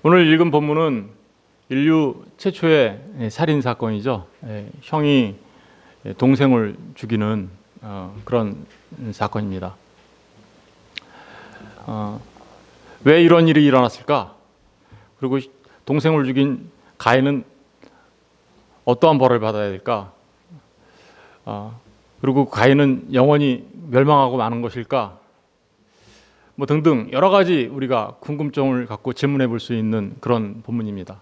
오늘 읽은 본문은 인류 최초의 살인 사건이죠. 형이 동생을 죽이는 그런 사건입니다. 왜 이런 일이 일어났을까? 그리고 동생을 죽인 가인은 어떠한 벌을 받아야 될까? 그리고 가인은 영원히 멸망하고 마는 것일까? 뭐 등등 여러 가지 우리가 궁금증을 갖고 질문해 볼 수 있는 그런 본문입니다.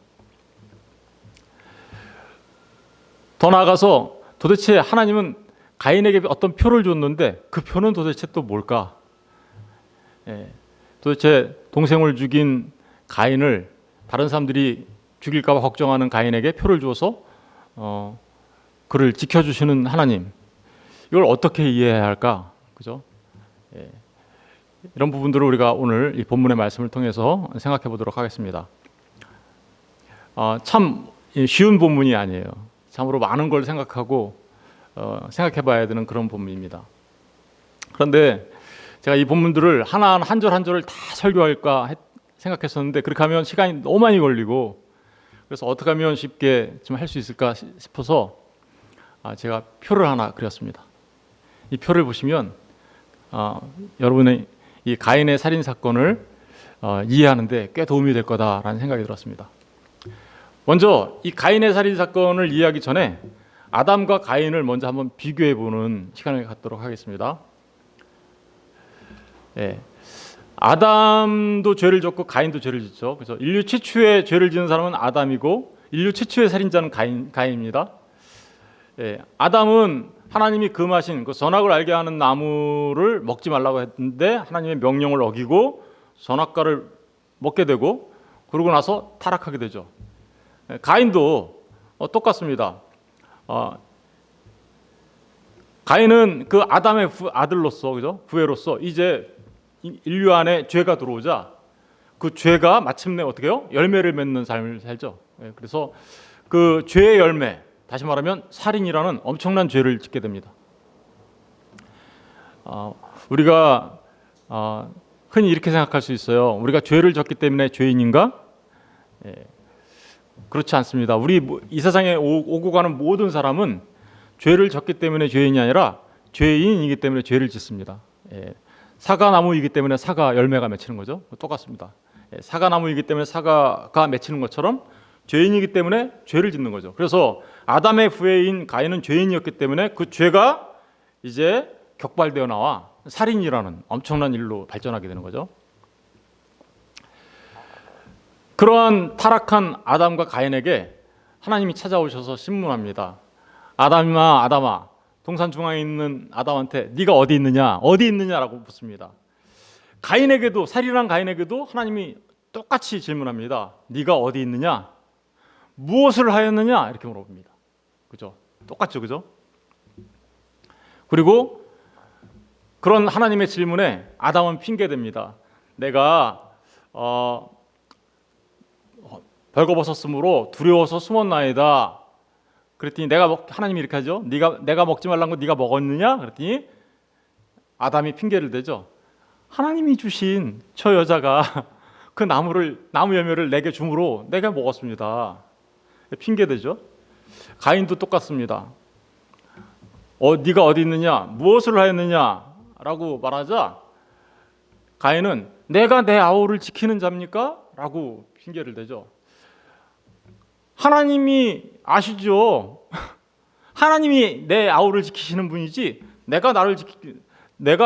더 나아가서 도대체 하나님은 가인에게 어떤 표를 줬는데 그 표는 도대체 또 뭘까? 도대체 동생을 죽인 가인을 다른 사람들이 죽일까 봐 걱정하는 가인에게 표를 줘서 그를 지켜주시는 하나님, 이걸 어떻게 이해해야 할까? 그죠? 이런 부분들을 우리가 오늘 이 본문의 말씀을 통해서 생각해 보도록 하겠습니다. 참 쉬운 본문이 아니에요. 참으로 많은 걸 생각하고 생각해 봐야 되는 그런 본문입니다. 그런데 제가 이 본문들을 하나하나 한 절 한 절을 다 설교할까 생각했었는데 그렇게 하면 시간이 너무 많이 걸리고, 그래서 어떻게 하면 쉽게 좀 할 수 있을까 싶어서 제가 표를 하나 그렸습니다. 이 표를 보시면 여러분의 이 가인의 살인 사건을 이해하는 데 꽤 도움이 될 거다라는 생각이 들었습니다. 먼저 이 가인의 살인 사건을 이해하기 전에 아담과 가인을 먼저 한번 비교해 보는 시간을 갖도록 하겠습니다. 아담도 죄를 졌고 가인도 죄를 짓죠. 그래서 인류 최초의 죄를 지은 사람은 아담이고 인류 최초의 살인자는 가인입니다. 아담은 하나님이 금하신 그 선악을 알게 하는 나무를 먹지 말라고 했는데 하나님의 명령을 어기고 선악과를 먹게 되고 그러고 나서 타락하게 되죠. 가인도 똑같습니다. 가인은 그 아담의 아들로서, 그죠? 부회로서 이제 인류 안에 죄가 들어오자 그 죄가 마침내 어떻게 해요? 열매를 맺는 삶을 살죠. 그래서 그 죄의 열매, 다시 말하면 살인이라는 엄청난 죄를 짓게 됩니다. 우리가 흔히 이렇게 생각할 수 있어요. 우리가 죄를 졌기 때문에 죄인인가? 그렇지 않습니다. 우리 이 세상에 오고 가는 모든 사람은 죄를 졌기 때문에 죄인이 아니라 죄인이기 때문에 죄를 짓습니다. 사과나무이기 때문에 사과 열매가 맺히는 거죠. 똑같습니다. 사과나무이기 때문에 사과가 맺히는 것처럼 죄인이기 때문에 죄를 짓는 거죠. 그래서 아담의 후예인 가인은 죄인이었기 때문에 그 죄가 이제 격발되어 나와 살인이라는 엄청난 일로 발전하게 되는 거죠. 그러한 타락한 아담과 가인에게 하나님이 찾아오셔서 신문합니다. 아담아, 동산 중앙에 있는 아담한테 네가 어디 있느냐라고 묻습니다. 가인에게도, 살인한 가인에게도 하나님이 똑같이 질문합니다. 네가 어디 있느냐? 무엇을 하였느냐? 이렇게 물어봅니다. 그죠? 똑같죠, 그죠? 그리고 그런 하나님의 질문에 아담은 핑계댑니다. 내가 벌거벗었으므로 두려워서 숨었나이다. 그랬더니 하나님이 이렇게 하죠. 내가 먹지 말란 거 네가 먹었느냐? 그랬더니 아담이 핑계를 대죠. 하나님이 주신 저 여자가 그 나무 열매를 내게 주므로 내가 먹었습니다. 핑계대죠. 가인도 똑같습니다. 네가 어디 있느냐? 무엇을 하였느냐라고 말하자 가인은 내가 내 아우를 지키는 자입니까? 라고 핑계를 대죠. 하나님이 아시죠? 하나님이 내 아우를 지키시는 분이지 내가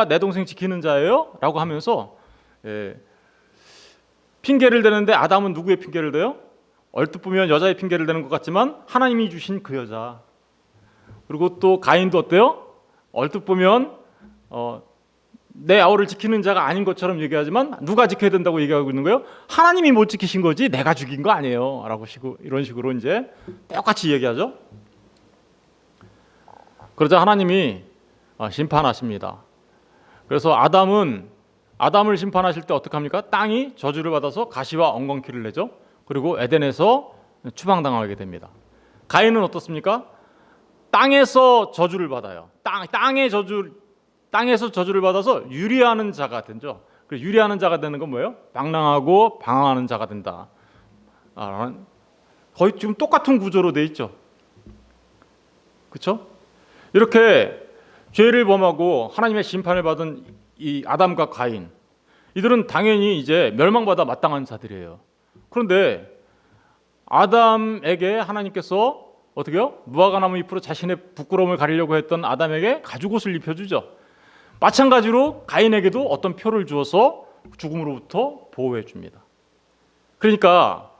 내 동생 지키는 자예요? 라고 하면서 핑계를 대는데 아담은 누구의 핑계를 대요? 얼뜻 보면 여자의 핑계를 대는 것 같지만 하나님이 주신 그 여자. 그리고 또 가인도 어때요? 얼뜻 보면 내 아우를 지키는 자가 아닌 것처럼 얘기하지만 누가 지켜야 된다고 얘기하고 있는 거예요? 하나님이 못 지키신 거지 내가 죽인 거 아니에요 라고 이런 식으로 이제 똑같이 얘기하죠. 그러자 하나님이 심판하십니다. 그래서 아담을 심판하실 때 어떻게 합니까? 땅이 저주를 받아서 가시와 엉겅퀴를 내죠. 그리고 에덴에서 추방당하게 됩니다. 가인은 어떻습니까? 땅에서 저주를 받아요. 땅에서 저주를 받아서 유리하는 자가 되죠. 유리하는 자가 되는 건 뭐예요? 방랑하고 방황하는 자가 된다. 거의 지금 똑같은 구조로 돼 있죠. 그렇죠? 이렇게 죄를 범하고 하나님의 심판을 받은 이 아담과 가인, 이들은 당연히 이제 멸망받아 마땅한 자들이에요. 그런데 아담에게 하나님께서 어떻게요? 무화과나무 잎으로 자신의 부끄러움을 가리려고 했던 아담에게 가죽옷을 입혀주죠. 마찬가지로 가인에게도 어떤 표를 주어서 죽음으로부터 보호해 줍니다. 그러니까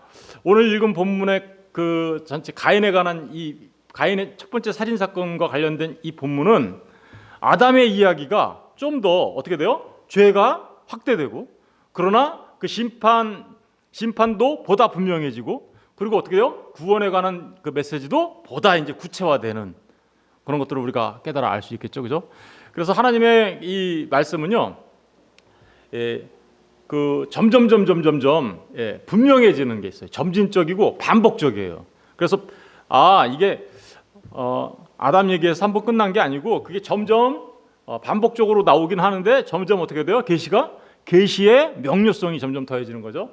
오늘 읽은 본문의 그 전체 가인에 관한 이 가인의 첫 번째 살인 사건과 관련된 이 본문은 아담의 이야기가 좀 더 어떻게 돼요? 죄가 확대되고, 그러나 그 심판도 보다 분명해지고, 그리고 어떻게 돼요? 구원에 관한 그 메시지도 보다 이제 구체화되는 그런 것들을 우리가 깨달아 알 수 있겠죠, 그죠? 그래서 하나님의 이 말씀은요, 그 점점 분명해지는 게 있어요. 점진적이고 반복적이에요. 그래서 이게 아담 얘기에서 한번 끝난 게 아니고 그게 점점 반복적으로 나오긴 하는데 점점 어떻게 돼요? 계시의 명료성이 점점 더해지는 거죠.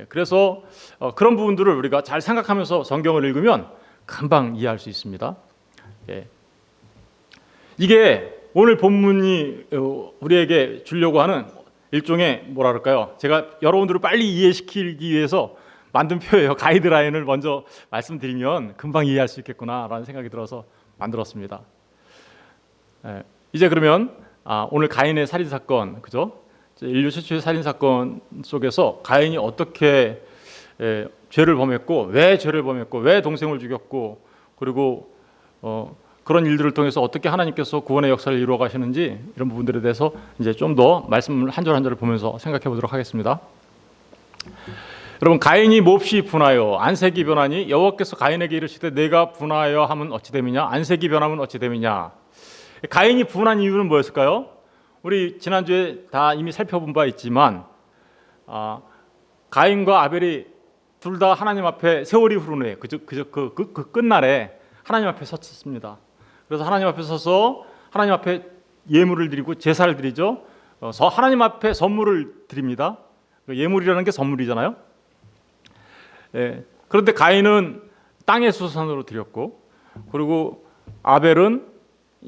그래서 그런 부분들을 우리가 잘 생각하면서 성경을 읽으면 금방 이해할 수 있습니다. 이게 오늘 본문이 우리에게 주려고 하는 일종의 뭐랄까요? 제가 여러분들을 빨리 이해시키기 위해서 만든 표예요. 가이드라인을 먼저 말씀드리면 금방 이해할 수 있겠구나라는 생각이 들어서 만들었습니다. 이제 그러면 오늘 가인의 살인 사건, 그죠? 인류 최초의 살인 사건 속에서 가인이 어떻게 죄를 범했고, 왜 죄를 범했고, 왜 동생을 죽였고, 그리고 그런 일들을 통해서 어떻게 하나님께서 구원의 역사를 이루어 가시는지, 이런 부분들에 대해서 이제 좀 더 말씀을 한 절 한 절을 보면서 생각해 보도록 하겠습니다. 여러분, 가인이 몹시 분하여 안색이 변하니 여호와께서 가인에게 이르시되 내가 분하여 함은 어찌 됨이냐, 안색이 변함은 어찌 됨이냐. 가인이 분한 이유는 뭐였을까요? 우리 지난주에 다 이미 살펴본 바 있지만 가인과 아벨이 둘 다 하나님 앞에 세월이 흐른 후에 그 끝날에 하나님 앞에 섰습니다. 그래서 하나님 앞에 서서 하나님 앞에 예물을 드리고 제사를 드리죠. 하나님 앞에 선물을 드립니다. 예물이라는 게 선물이잖아요. 그런데 가인은 땅의 수산으로 드렸고, 그리고 아벨은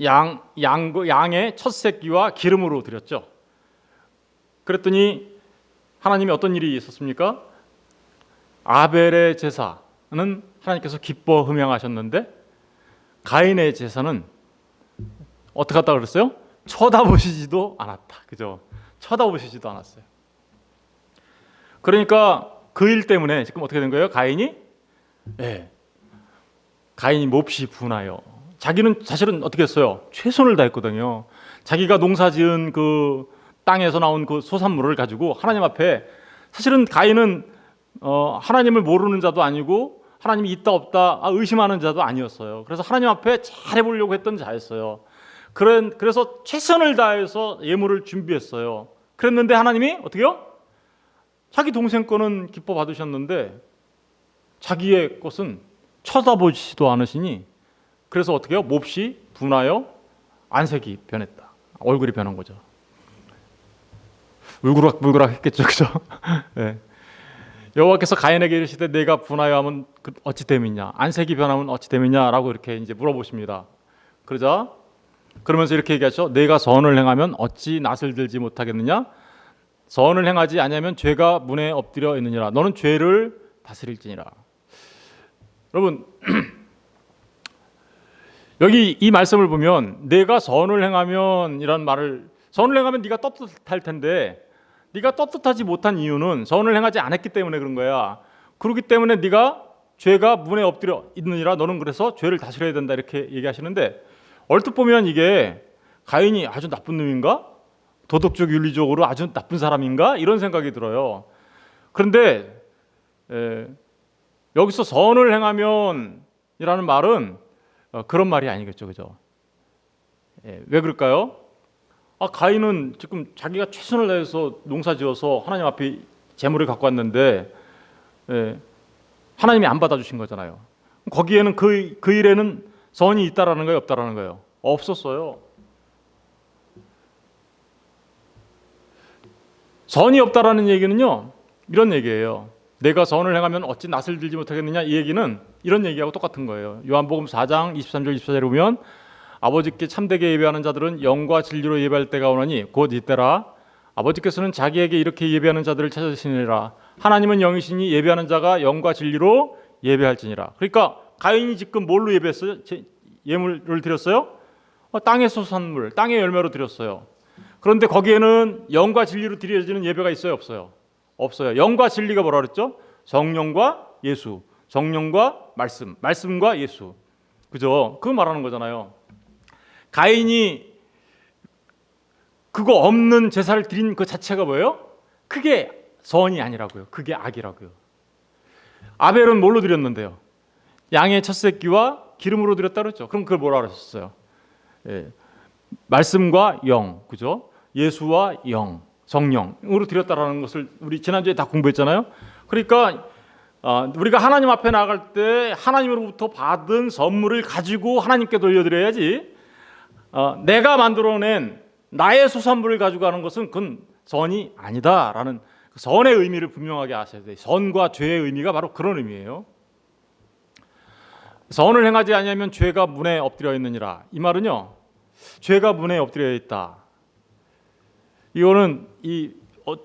양의 첫 새끼와 기름으로 드렸죠. 그랬더니 하나님이 어떤 일이 있었습니까? 아벨의 제사는 하나님께서 기뻐 흠양하셨는데 가인의 제사는 어떻게 했다 그랬어요? 쳐다보시지도 않았다. 그죠? 쳐다보시지도 않았어요. 그러니까 그 일 때문에 지금 어떻게 된 거예요? 가인이 몹시 분하여. 자기는 사실은 어떻게 했어요? 최선을 다했거든요. 자기가 농사지은 그 땅에서 나온 그 소산물을 가지고 하나님 앞에, 사실은 가인은 하나님을 모르는 자도 아니고 하나님이 있다 없다 의심하는 자도 아니었어요. 그래서 하나님 앞에 잘해보려고 했던 자였어요. 그래서 최선을 다해서 예물을 준비했어요. 그랬는데 하나님이 어떻게요? 자기 동생 거는 기뻐 받으셨는데 자기의 것은 쳐다보지도 않으시니, 그래서 어떻게 해요? 몹시 분하여 안색이 변했다. 얼굴이 변한 거죠. 울그락불그락 했겠죠. 그죠? 네. 여호와께서 가인에게 이르시되 내가 분하여 하면 어찌 됨이냐, 안색이 변하면 어찌 됨이냐라고 이렇게 이제 물어보십니다. 그러면서 이렇게 얘기하죠. 내가 선을 행하면 어찌 낯을 들지 못하겠느냐? 선을 행하지 아니하면 죄가 문에 엎드려 있느니라. 너는 죄를 다스릴지니라. 여러분, 여기 이 말씀을 보면 내가 선을 행하면 이란 말을, 선을 행하면 네가 떳떳할 텐데 네가 떳떳하지 못한 이유는 선을 행하지 않았기 때문에 그런 거야. 그렇기 때문에 네가 죄가 문에 엎드려 있느니라. 너는 그래서 죄를 다스려야 된다. 이렇게 얘기하시는데, 얼핏 보면 이게 가인이 아주 나쁜 놈인가? 도덕적 윤리적으로 아주 나쁜 사람인가? 이런 생각이 들어요. 그런데 여기서 선을 행하면 이라는 말은 그런 말이 아니겠죠. 그죠? 왜 그럴까요? 가인은 지금 자기가 최선을 다해서 농사지어서 하나님 앞에 재물을 갖고 왔는데 하나님이 안 받아주신 거잖아요. 거기에는 그 일에는 선이 있다라는 거예요, 없다라는 거예요? 없었어요. 선이 없다라는 얘기는요, 이런 얘기예요. 내가 선을 행하면 어찌 낯을 들지 못하겠느냐, 이 얘기는 이런 얘기하고 똑같은 거예요. 요한복음 4장 23절 24절에 보면 아버지께 참되게 예배하는 자들은 영과 진리로 예배할 때가 오나니 곧 이때라. 아버지께서는 자기에게 이렇게 예배하는 자들을 찾으시니라. 하나님은 영이시니 예배하는 자가 영과 진리로 예배할지니라. 그러니까 가인이 지금 뭘로 예배했어요? 예물을 드렸어요? 땅의 소산물, 땅의 열매로 드렸어요. 그런데 거기에는 영과 진리로 드려지는 예배가 있어요, 없어요? 없어요. 영과 진리가 뭐라 그랬죠? 성령과 예수, 성령과 말씀, 말씀과 예수. 그죠? 그거 말하는 거잖아요. 가인이 그거 없는 제사를 드린 그 자체가 뭐예요? 그게 선이 아니라고요. 그게 악이라고요. 아벨은 뭘로 드렸는데요? 양의 첫 새끼와 기름으로 드렸다 그랬죠. 그럼 그걸 뭐라 그러셨어요? 예. 말씀과 영, 그죠? 예수와 영, 성령으로 드렸다라는 것을 우리 지난주에 다 공부했잖아요. 그러니까 우리가 하나님 앞에 나갈 때 하나님으로부터 받은 선물을 가지고 하나님께 돌려드려야지, 내가 만들어낸 나의 수산물을 가지고 가는 것은 그건 선이 아니다라는 선의 의미를 분명하게 아셔야 돼요. 선과 죄의 의미가 바로 그런 의미예요. 선을 행하지 아니하면 죄가 문에 엎드려 있느니라. 이 말은요, 죄가 문에 엎드려 있다. 이거는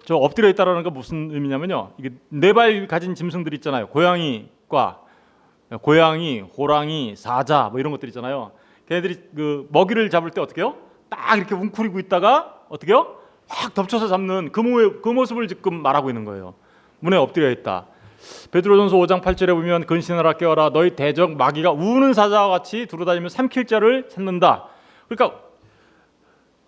저 엎드려 있다라는 건 무슨 의미냐면요, 이게 네 발 가진 짐승들 있잖아요. 고양이, 호랑이, 사자 뭐 이런 것들 있잖아요. 걔네들이 그 먹이를 잡을 때 어떻게 해요? 딱 이렇게 웅크리고 있다가 어떻게 해요? 확 덮쳐서 잡는 그 모습을 지금 말하고 있는 거예요. 문에 엎드려 있다. 베드로전서 5장 8절에 보면 근신하라 깨어라 너희 대적 마귀가 우는 사자와 같이 두루다니며 삼킬 자를 찾는다. 그러니까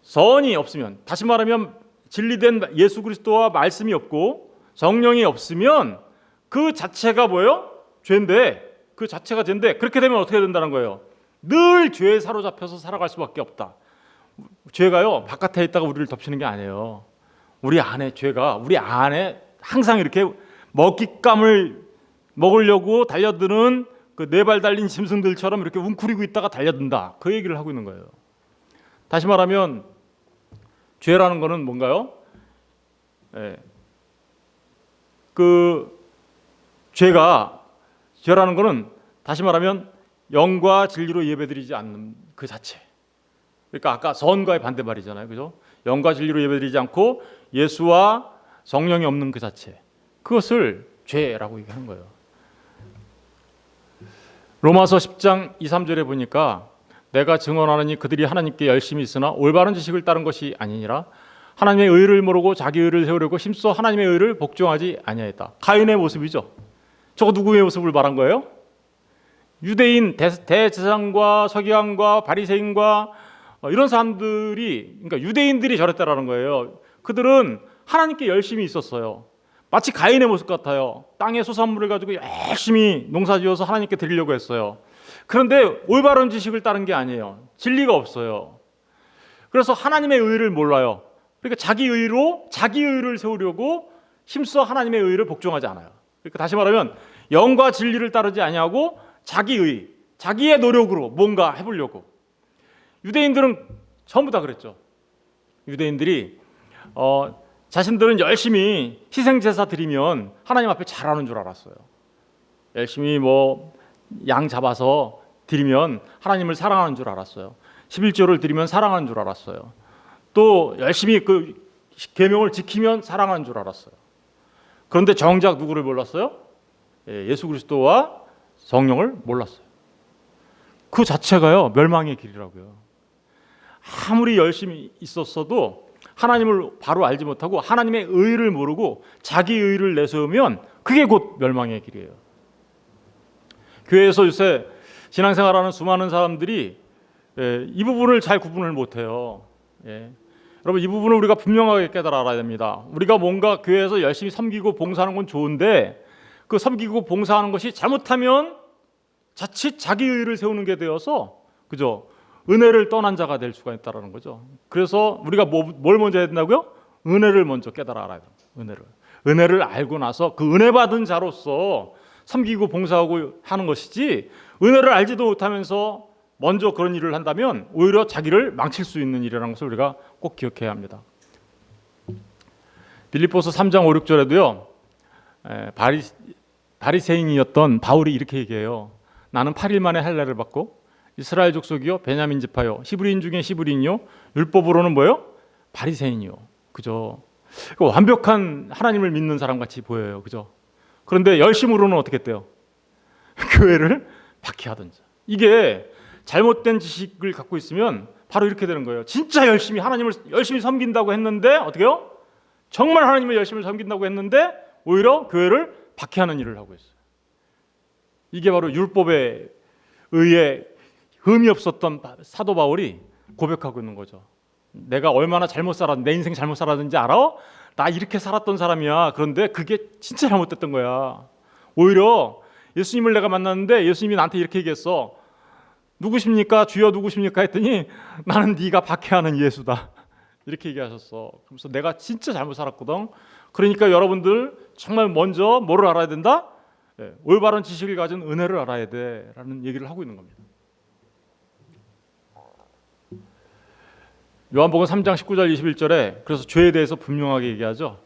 선이 없으면, 다시 말하면 진리된 예수 그리스도와 말씀이 없고 성령이 없으면 그 자체가 뭐예요? 죄인데, 그 자체가 죄인데, 그렇게 되면 어떻게 된다는 거예요? 늘 죄에 사로잡혀서 살아갈 수밖에 없다. 죄가요 바깥에 있다가 우리를 덮치는 게 아니에요. 우리 안에 죄가 우리 안에 항상 이렇게 먹잇감을 먹으려고 달려드는 그 네 발 달린 짐승들처럼 이렇게 웅크리고 있다가 달려든다. 그 얘기를 하고 있는 거예요. 다시 말하면 죄라는 거는 뭔가요? 그 죄라는 거는 다시 말하면 영과 진리로 예배드리지 않는 그 자체. 그러니까 아까 선과의 반대말이잖아요, 그죠? 영과 진리로 예배드리지 않고 예수와 성령이 없는 그 자체, 그것을 죄라고 얘기하는 거예요. 로마서 10장 2, 3절에 보니까 내가 증언하느니 그들이 하나님께 열심히 있으나 올바른 지식을 따른 것이 아니니라. 하나님의 의를 모르고 자기 의를 세우려고 힘써 하나님의 의를 복종하지 아니하였다. 가인의 모습이죠. 저거 누구의 모습을 말한 거예요? 유대인 대제사장과 서기관과 바리새인과 이런 사람들이, 그러니까 유대인들이 저랬다라는 거예요. 그들은 하나님께 열심히 있었어요. 마치 가인의 모습 같아요. 땅의 소산물을 가지고 열심히 농사지어서 하나님께 드리려고 했어요. 그런데 올바른 지식을 따른 게 아니에요. 진리가 없어요. 그래서 하나님의 의를 몰라요. 그러니까 자기 의를 세우려고 힘써 하나님의 의를 복종하지 않아요. 그러니까 다시 말하면 영과 진리를 따르지 아니하고 자기의 노력으로 뭔가 해보려고. 유대인들은 전부 다 그랬죠. 유대인들이 자신들은 열심히 희생제사 드리면 하나님 앞에 잘하는 줄 알았어요. 열심히 양 잡아서 드리면 하나님을 사랑하는 줄 알았어요. 11조를 드리면 사랑하는 줄 알았어요. 또 열심히 그 계명을 지키면 사랑하는 줄 알았어요. 그런데 정작 누구를 몰랐어요? 예수 그리스도와 성령을 몰랐어요. 그 자체가요 멸망의 길이라고요. 아무리 열심히 있었어도 하나님을 바로 알지 못하고 하나님의 의를 모르고 자기 의를 내세우면 그게 곧 멸망의 길이에요. 교회에서 요새 신앙생활하는 수많은 사람들이 이 부분을 잘 구분을 못해요. 여러분, 이 부분을 우리가 분명하게 깨달아 알아야 됩니다. 우리가 뭔가 교회에서 열심히 섬기고 봉사하는 건 좋은데 그 섬기고 봉사하는 것이 잘못하면 자칫 자기 의를 세우는 게 되어서, 그죠? 은혜를 떠난 자가 될 수가 있다는 거죠. 그래서 우리가 뭘 먼저 해야 된다고요? 은혜를 먼저 깨달아 알아야 돼요. 은혜를 알고 나서 그 은혜 받은 자로서 섬기고 봉사하고 하는 것이지, 은혜를 알지도 못하면서 먼저 그런 일을 한다면 오히려 자기를 망칠 수 있는 일이라는 것을 우리가 꼭 기억해야 합니다. 빌립보서 3장 5, 6절에도요 바리새인이었던 바울이 이렇게 얘기해요. 나는 8일 만에 할례를 받고 이스라엘 족속이요 베냐민 지파요 히브리인 중에 히브리인이요 율법으로는 뭐요? 바리새인이요. 그죠? 완벽한 하나님을 믿는 사람 같이 보여요. 그죠? 그런데 열심으로는 어떻게 했대요? 교회를 박해하던 자. 이게 잘못된 지식을 갖고 있으면 바로 이렇게 되는 거예요. 진짜 열심히 하나님을 열심히 섬긴다고 했는데 어떻게요? 정말 하나님을 열심히 섬긴다고 했는데 오히려 교회를 박해하는 일을 하고 있어요. 이게 바로 율법에 의해 흠이 없었던 사도 바울이 고백하고 있는 거죠. 내가 얼마나 잘못 살았는지, 내 인생 잘못 살았는지 알아? 나 이렇게 살았던 사람이야. 그런데 그게 진짜 잘못됐던 거야. 오히려 예수님을 내가 만났는데 예수님이 나한테 이렇게 얘기했어. 누구십니까? 주여 누구십니까? 했더니 나는 네가 박해하는 예수다. 이렇게 얘기하셨어. 그래서 내가 진짜 잘못 살았거든. 그러니까 여러분들 정말 먼저 뭐를 알아야 된다? 올바른 지식을 가진 은혜를 알아야 돼라는 얘기를 하고 있는 겁니다. 요한복음 3장 19절 21절에 그래서 죄에 대해서 분명하게 얘기하죠.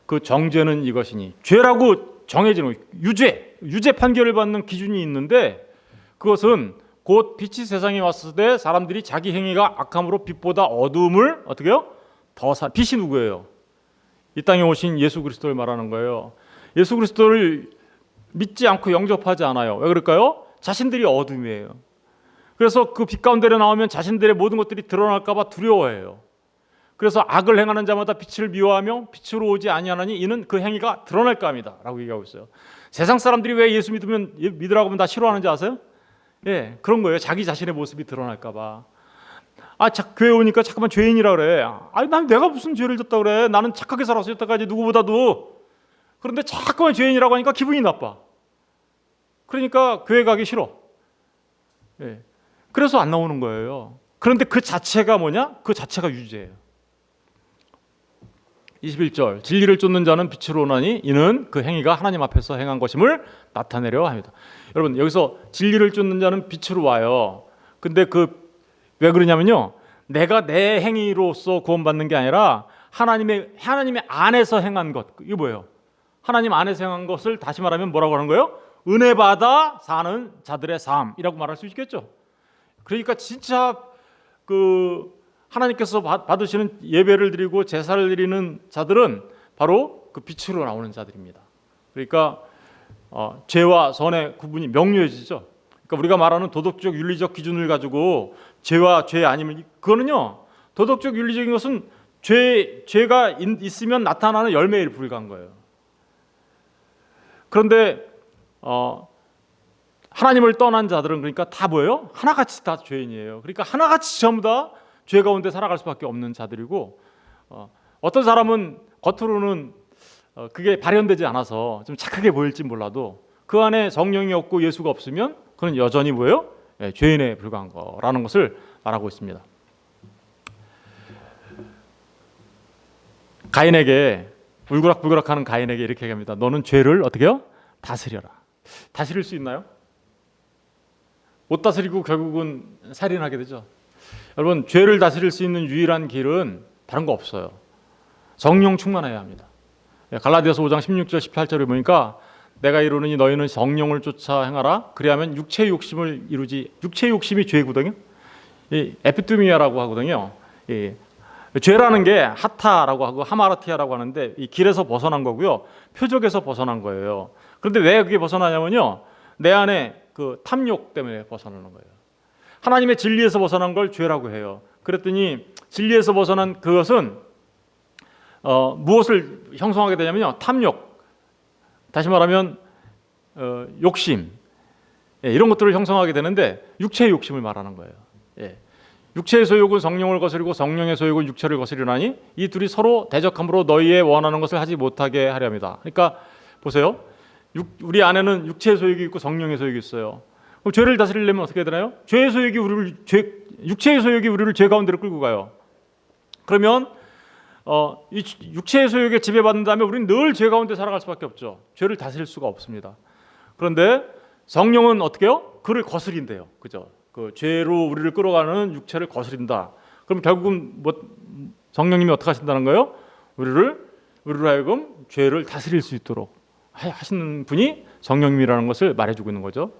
그 정죄는 이것이니 죄라고 정해지는 유죄 판결을 받는 기준이 있는데 그것은 곧 빛이 세상에 왔을 때 사람들이 자기 행위가 악함으로 빛보다 어두움을 어떻게 해요? 빛이 누구예요? 이 땅에 오신 예수 그리스도를 말하는 거예요. 예수 그리스도를 믿지 않고 영접하지 않아요. 왜 그럴까요? 자신들이 어둠이에요. 그래서 그 빛 가운데 나오면 자신들의 모든 것들이 드러날까 봐 두려워해요. 그래서 악을 행하는 자마다 빛을 미워하며 빛으로 오지 아니하나니 이는 그 행위가 드러날까 합니다 라고 얘기하고 있어요. 세상 사람들이 왜 예수 믿으라고 하면 다 싫어하는지 아세요? 예, 그런 거예요. 자기 자신의 모습이 드러날까 봐. 교회 오니까 자꾸만 죄인이라 그래. 난 내가 무슨 죄를 졌다 그래. 나는 착하게 살았어 여태까지 누구보다도. 그런데 자꾸만 죄인이라고 하니까 기분이 나빠. 그러니까 교회 가기 싫어. 예. 그래서 안 나오는 거예요. 그런데 그 자체가 뭐냐? 그 자체가 유죄예요. 21절 진리를 쫓는 자는 빛으로 오나니 이는 그 행위가 하나님 앞에서 행한 것임을 나타내려 합니다. 여러분 여기서 진리를 쫓는 자는 빛으로 와요. 근데 왜 그러냐면요. 내가 내 행위로서 구원받는 게 아니라 하나님의 안에서 행한 것. 이게 뭐예요? 하나님 안에서 행한 것을 다시 말하면 뭐라고 하는 거예요? 은혜 받아 사는 자들의 삶이라고 말할 수 있겠죠. 그러니까 진짜 하나님께서 받으시는 예배를 드리고 제사를 드리는 자들은 바로 그 빛으로 나오는 자들입니다. 그러니까 죄와 선의 구분이 명료해지죠. 그러니까 우리가 말하는 도덕적 윤리적 기준을 가지고 죄와 죄 아니면 그거는요. 도덕적 윤리적인 것은 죄가 있으면 나타나는 열매에 불과한 거예요. 그런데 하나님을 떠난 자들은 그러니까 다 뭐예요? 하나같이 다 죄인이에요. 그러니까 하나같이 전부 다 죄 가운데 살아갈 수밖에 없는 자들이고 어떤 사람은 겉으로는 그게 발현되지 않아서 좀 착하게 보일지 몰라도 그 안에 성령이 없고 예수가 없으면 그는 여전히 뭐예요? 죄인에 불과한 거라는 것을 말하고 있습니다. 가인에게 울그락불그락하는 가인에게 이렇게 얘기합니다. 너는 죄를 어떻게 해요? 다스려라. 다스릴 수 있나요? 못 다스리고 결국은 살인하게 되죠. 여러분 죄를 다스릴 수 있는 유일한 길은 다른 거 없어요. 성령 충만해야 합니다. 갈라디아서 5장 16절 18절에 보니까 내가 이루느니 너희는 성령을 쫓아 행하라. 그리하면 육체의 욕심을 이루지. 육체의 욕심이 죄거든요. 에피투미아라고 하거든요. 죄라는 게 하타라고 하고 하마라티아라고 하는데 이 길에서 벗어난 거고요. 표적에서 벗어난 거예요. 그런데 왜 그게 벗어나냐면요. 내 안에 그 탐욕 때문에 벗어나는 거예요. 하나님의 진리에서 벗어난 걸 죄라고 해요. 그랬더니 진리에서 벗어난 그것은 무엇을 형성하게 되냐면요. 탐욕, 다시 말하면 욕심, 이런 것들을 형성하게 되는데 육체의 욕심을 말하는 거예요. 육체의 소욕은 성령을 거스리고 성령의 소욕은 육체를 거스리나니 이 둘이 서로 대적함으로 너희의 원하는 것을 하지 못하게 하려 합니다. 그러니까 보세요. 우리 안에는 육체의 소욕이 있고 성령의 소욕이 있어요. 그럼 죄를 다스리려면 어떻게 해야 되나요? 육체의 소욕이 우리를 죄 가운데로 끌고 가요. 그러면 이 육체의 소욕에 지배받는 다음에 우리는 늘 죄 가운데 살아갈 수밖에 없죠. 죄를 다스릴 수가 없습니다. 그런데 성령은 어떻게 해요? 그를 거스린대요. 그죠? 그 죄로 우리를 끌어가는 육체를 거스린다. 그럼 결국은 성령님이 어떻게 하신다는 거예요? 우리를 하여금 죄를 다스릴 수 있도록 하시는 분이 성령님이라는 것을 말해주고 있는 거죠.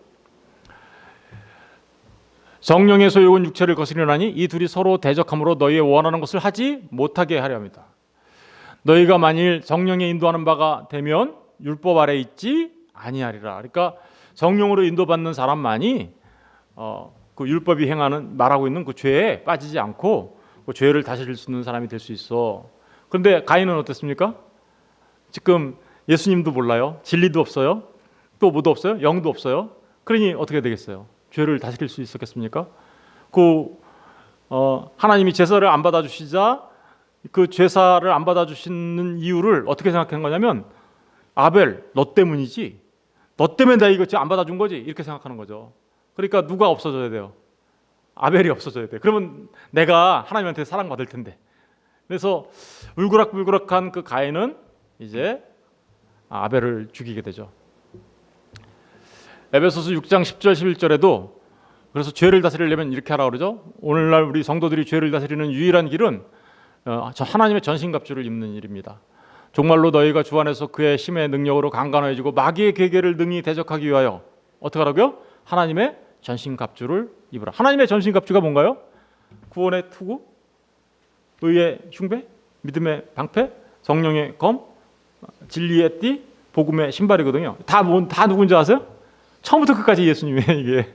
성령의 소욕은 육체를 거스리나니 이 둘이 서로 대적함으로 너희의 원하는 것을 하지 못하게 하려 합니다. 너희가 만일 성령의 인도하는 바가 되면 율법 아래 있지 아니하리라. 그러니까 성령으로 인도받는 사람만이 그 율법이 행하는 말하고 있는 그 죄에 빠지지 않고 그 죄를 다스릴 수 있는 사람이 될 수 있어. 그런데 가인은 어땠습니까? 지금 예수님도 몰라요. 진리도 없어요. 또 뭐도 없어요. 영도 없어요. 그러니 어떻게 되겠어요? 죄를 다스릴 수 있었겠습니까? 하나님이 제사를 안 받아주시자 그 제사를 안 받아주시는 이유를 어떻게 생각한 거냐면 아벨 너 때문이지. 너 때문에 나 이거 안 받아준 거지. 이렇게 생각하는 거죠. 그러니까 누가 없어져야 돼요? 아벨이 없어져야 돼. 그러면 내가 하나님한테 사랑받을 텐데. 그래서 울그락불그락한 그 가인은 이제 아벨을 죽이게 되죠. 에베소서 6장 10절 11절에도 그래서 죄를 다스리려면 이렇게 하라고 그러죠. 오늘날 우리 성도들이 죄를 다스리는 유일한 길은 하나님의 전신갑주를 입는 일입니다. 정말로 너희가 주 안에서 그의 힘의 능력으로 강건해지고 마귀의 계계를 능히 대적하기 위하여 어떻게 하라고요? 하나님의 전신갑주를 입으라. 하나님의 전신갑주가 뭔가요? 구원의 투구, 의의 흉배, 믿음의 방패, 성령의 검, 진리의 띠, 복음의 신발이거든요. 다 누군지 아세요? 처음부터 끝까지 예수님이에요. 이게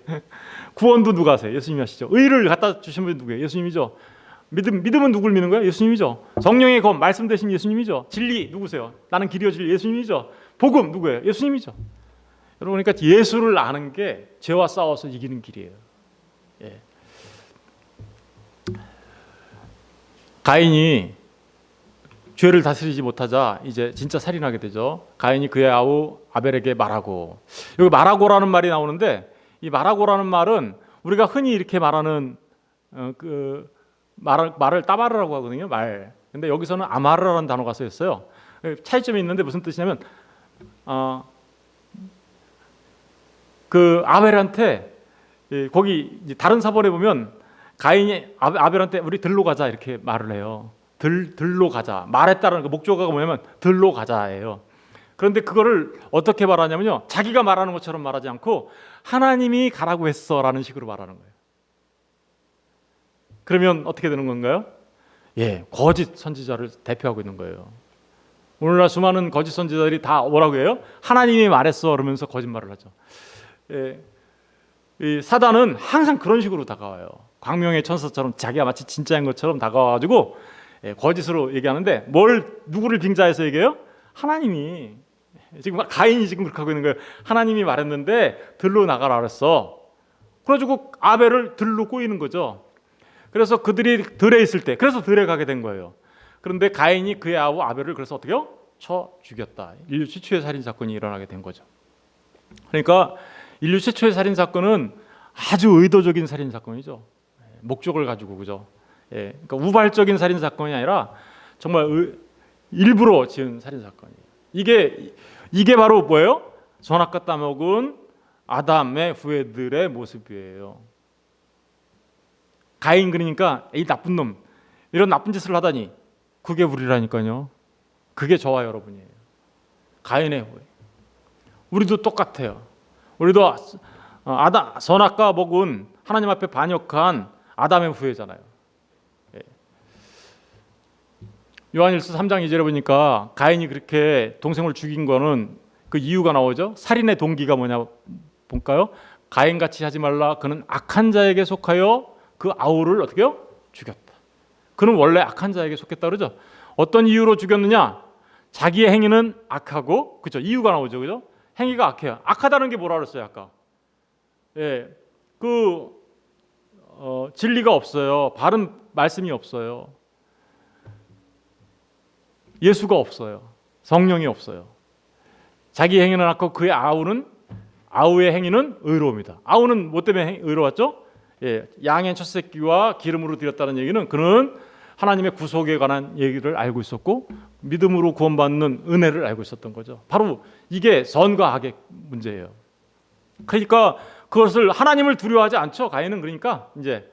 구원도 누가 하세요? 예수님이 하시죠. 의를 갖다 주신 분이 누구예요? 예수님이죠. 믿음은 누굴 믿는 거예요? 예수님이죠. 성령의 검, 말씀 대신 예수님이죠. 진리 누구세요? 나는 길이요 진리 예수님이죠. 복음 누구예요? 예수님이죠. 여러분 그러니까 예수를 아는 게 죄와 싸워서 이기는 길이에요. 예. 가인이 죄를 다스리지 못하자 이제 진짜 살인하게 되죠. 가인이 그의 아우 아벨에게 말하고, 여기 말하고라는 말이 나오는데 이 말하고라는 말은 우리가 흔히 이렇게 말하는 말을 따바르라고 하거든요. 말. 근데 여기서는 아마르라는 단어가 쓰였어요. 차이점이 있는데 무슨 뜻이냐면 그 아벨한테 거기 다른 사본에 보면 가인이 아벨한테 우리 들로 가자 이렇게 말을 해요. 들로 가자. 말에 따른 그 목적어가 뭐냐면 들로 가자예요. 그런데 그거를 어떻게 말하냐면요. 자기가 말하는 것처럼 말하지 않고 하나님이 가라고 했어라는 식으로 말하는 거예요. 그러면 어떻게 되는 건가요? 예, 거짓 선지자를 대표하고 있는 거예요. 오늘날 수많은 거짓 선지자들이 다 뭐라고 해요? 하나님이 말했어 그러면서 거짓말을 하죠. 예, 이 사단은 항상 그런 식으로 다가와요. 광명의 천사처럼 자기가 마치 진짜인 것처럼 다가와가지고 거짓으로 얘기하는데 누구를 빙자해서 얘기해요? 하나님이. 지금 가인이 지금 그렇게 하고 있는 거예요. 하나님이 말했는데 들로 나가라 그랬어. 그래가지고 아벨을 들로 꼬이는 거죠. 그래서 그들이 들에 있을 때, 그래서 들에 가게 된 거예요. 그런데 가인이 그의 아우 아벨을 그래서 어떻게 해요? 쳐 죽였다. 인류 최초의 살인 사건이 일어나게 된 거죠. 그러니까 인류 최초의 살인 사건은 아주 의도적인 살인 사건이죠. 목적을 가지고, 그죠? 예, 그러니까 우발적인 살인 사건이 아니라 정말 일부러 지은 살인 사건이에요. 이게 바로 뭐예요? 선악과 따먹은 아담의 후예들의 모습이에요. 가인 그러니까 이 나쁜 놈, 이런 나쁜 짓을 하다니 그게 우리라니까요. 그게 저와 여러분이에요. 가인의 후예. 우리도 똑같아요. 우리도 선악과 먹은 하나님 앞에 반역한 아담의 후예잖아요. 요한일서 3장 2절에 보니까 가인이 그렇게 동생을 죽인 거는 그 이유가 나오죠. 살인의 동기가 뭐냐 볼까요? 가인같이 하지 말라. 그는 악한 자에게 속하여 그 아우를 어떻게 해요? 죽였다. 그는 원래 악한 자에게 속했다 그러죠. 어떤 이유로 죽였느냐? 자기의 행위는 악하고, 그죠? 이유가 나오죠, 그죠? 행위가 악해요. 악하다는 게 뭐라 그랬어요, 아까? 예, 진리가 없어요. 바른 말씀이 없어요. 예수가 없어요. 성령이 없어요. 자기 행위는 악하고 그의 아우의 행위는 의로움이다. 아우는 뭐 때문에 의로웠죠? 예, 양의 첫 새끼와 기름으로 드렸다는 얘기는 그는 하나님의 구속에 관한 얘기를 알고 있었고 믿음으로 구원받는 은혜를 알고 있었던 거죠. 바로 이게 선과 악의 문제예요. 그러니까 그것을 하나님을 두려워하지 않죠. 가인은 그러니까 이제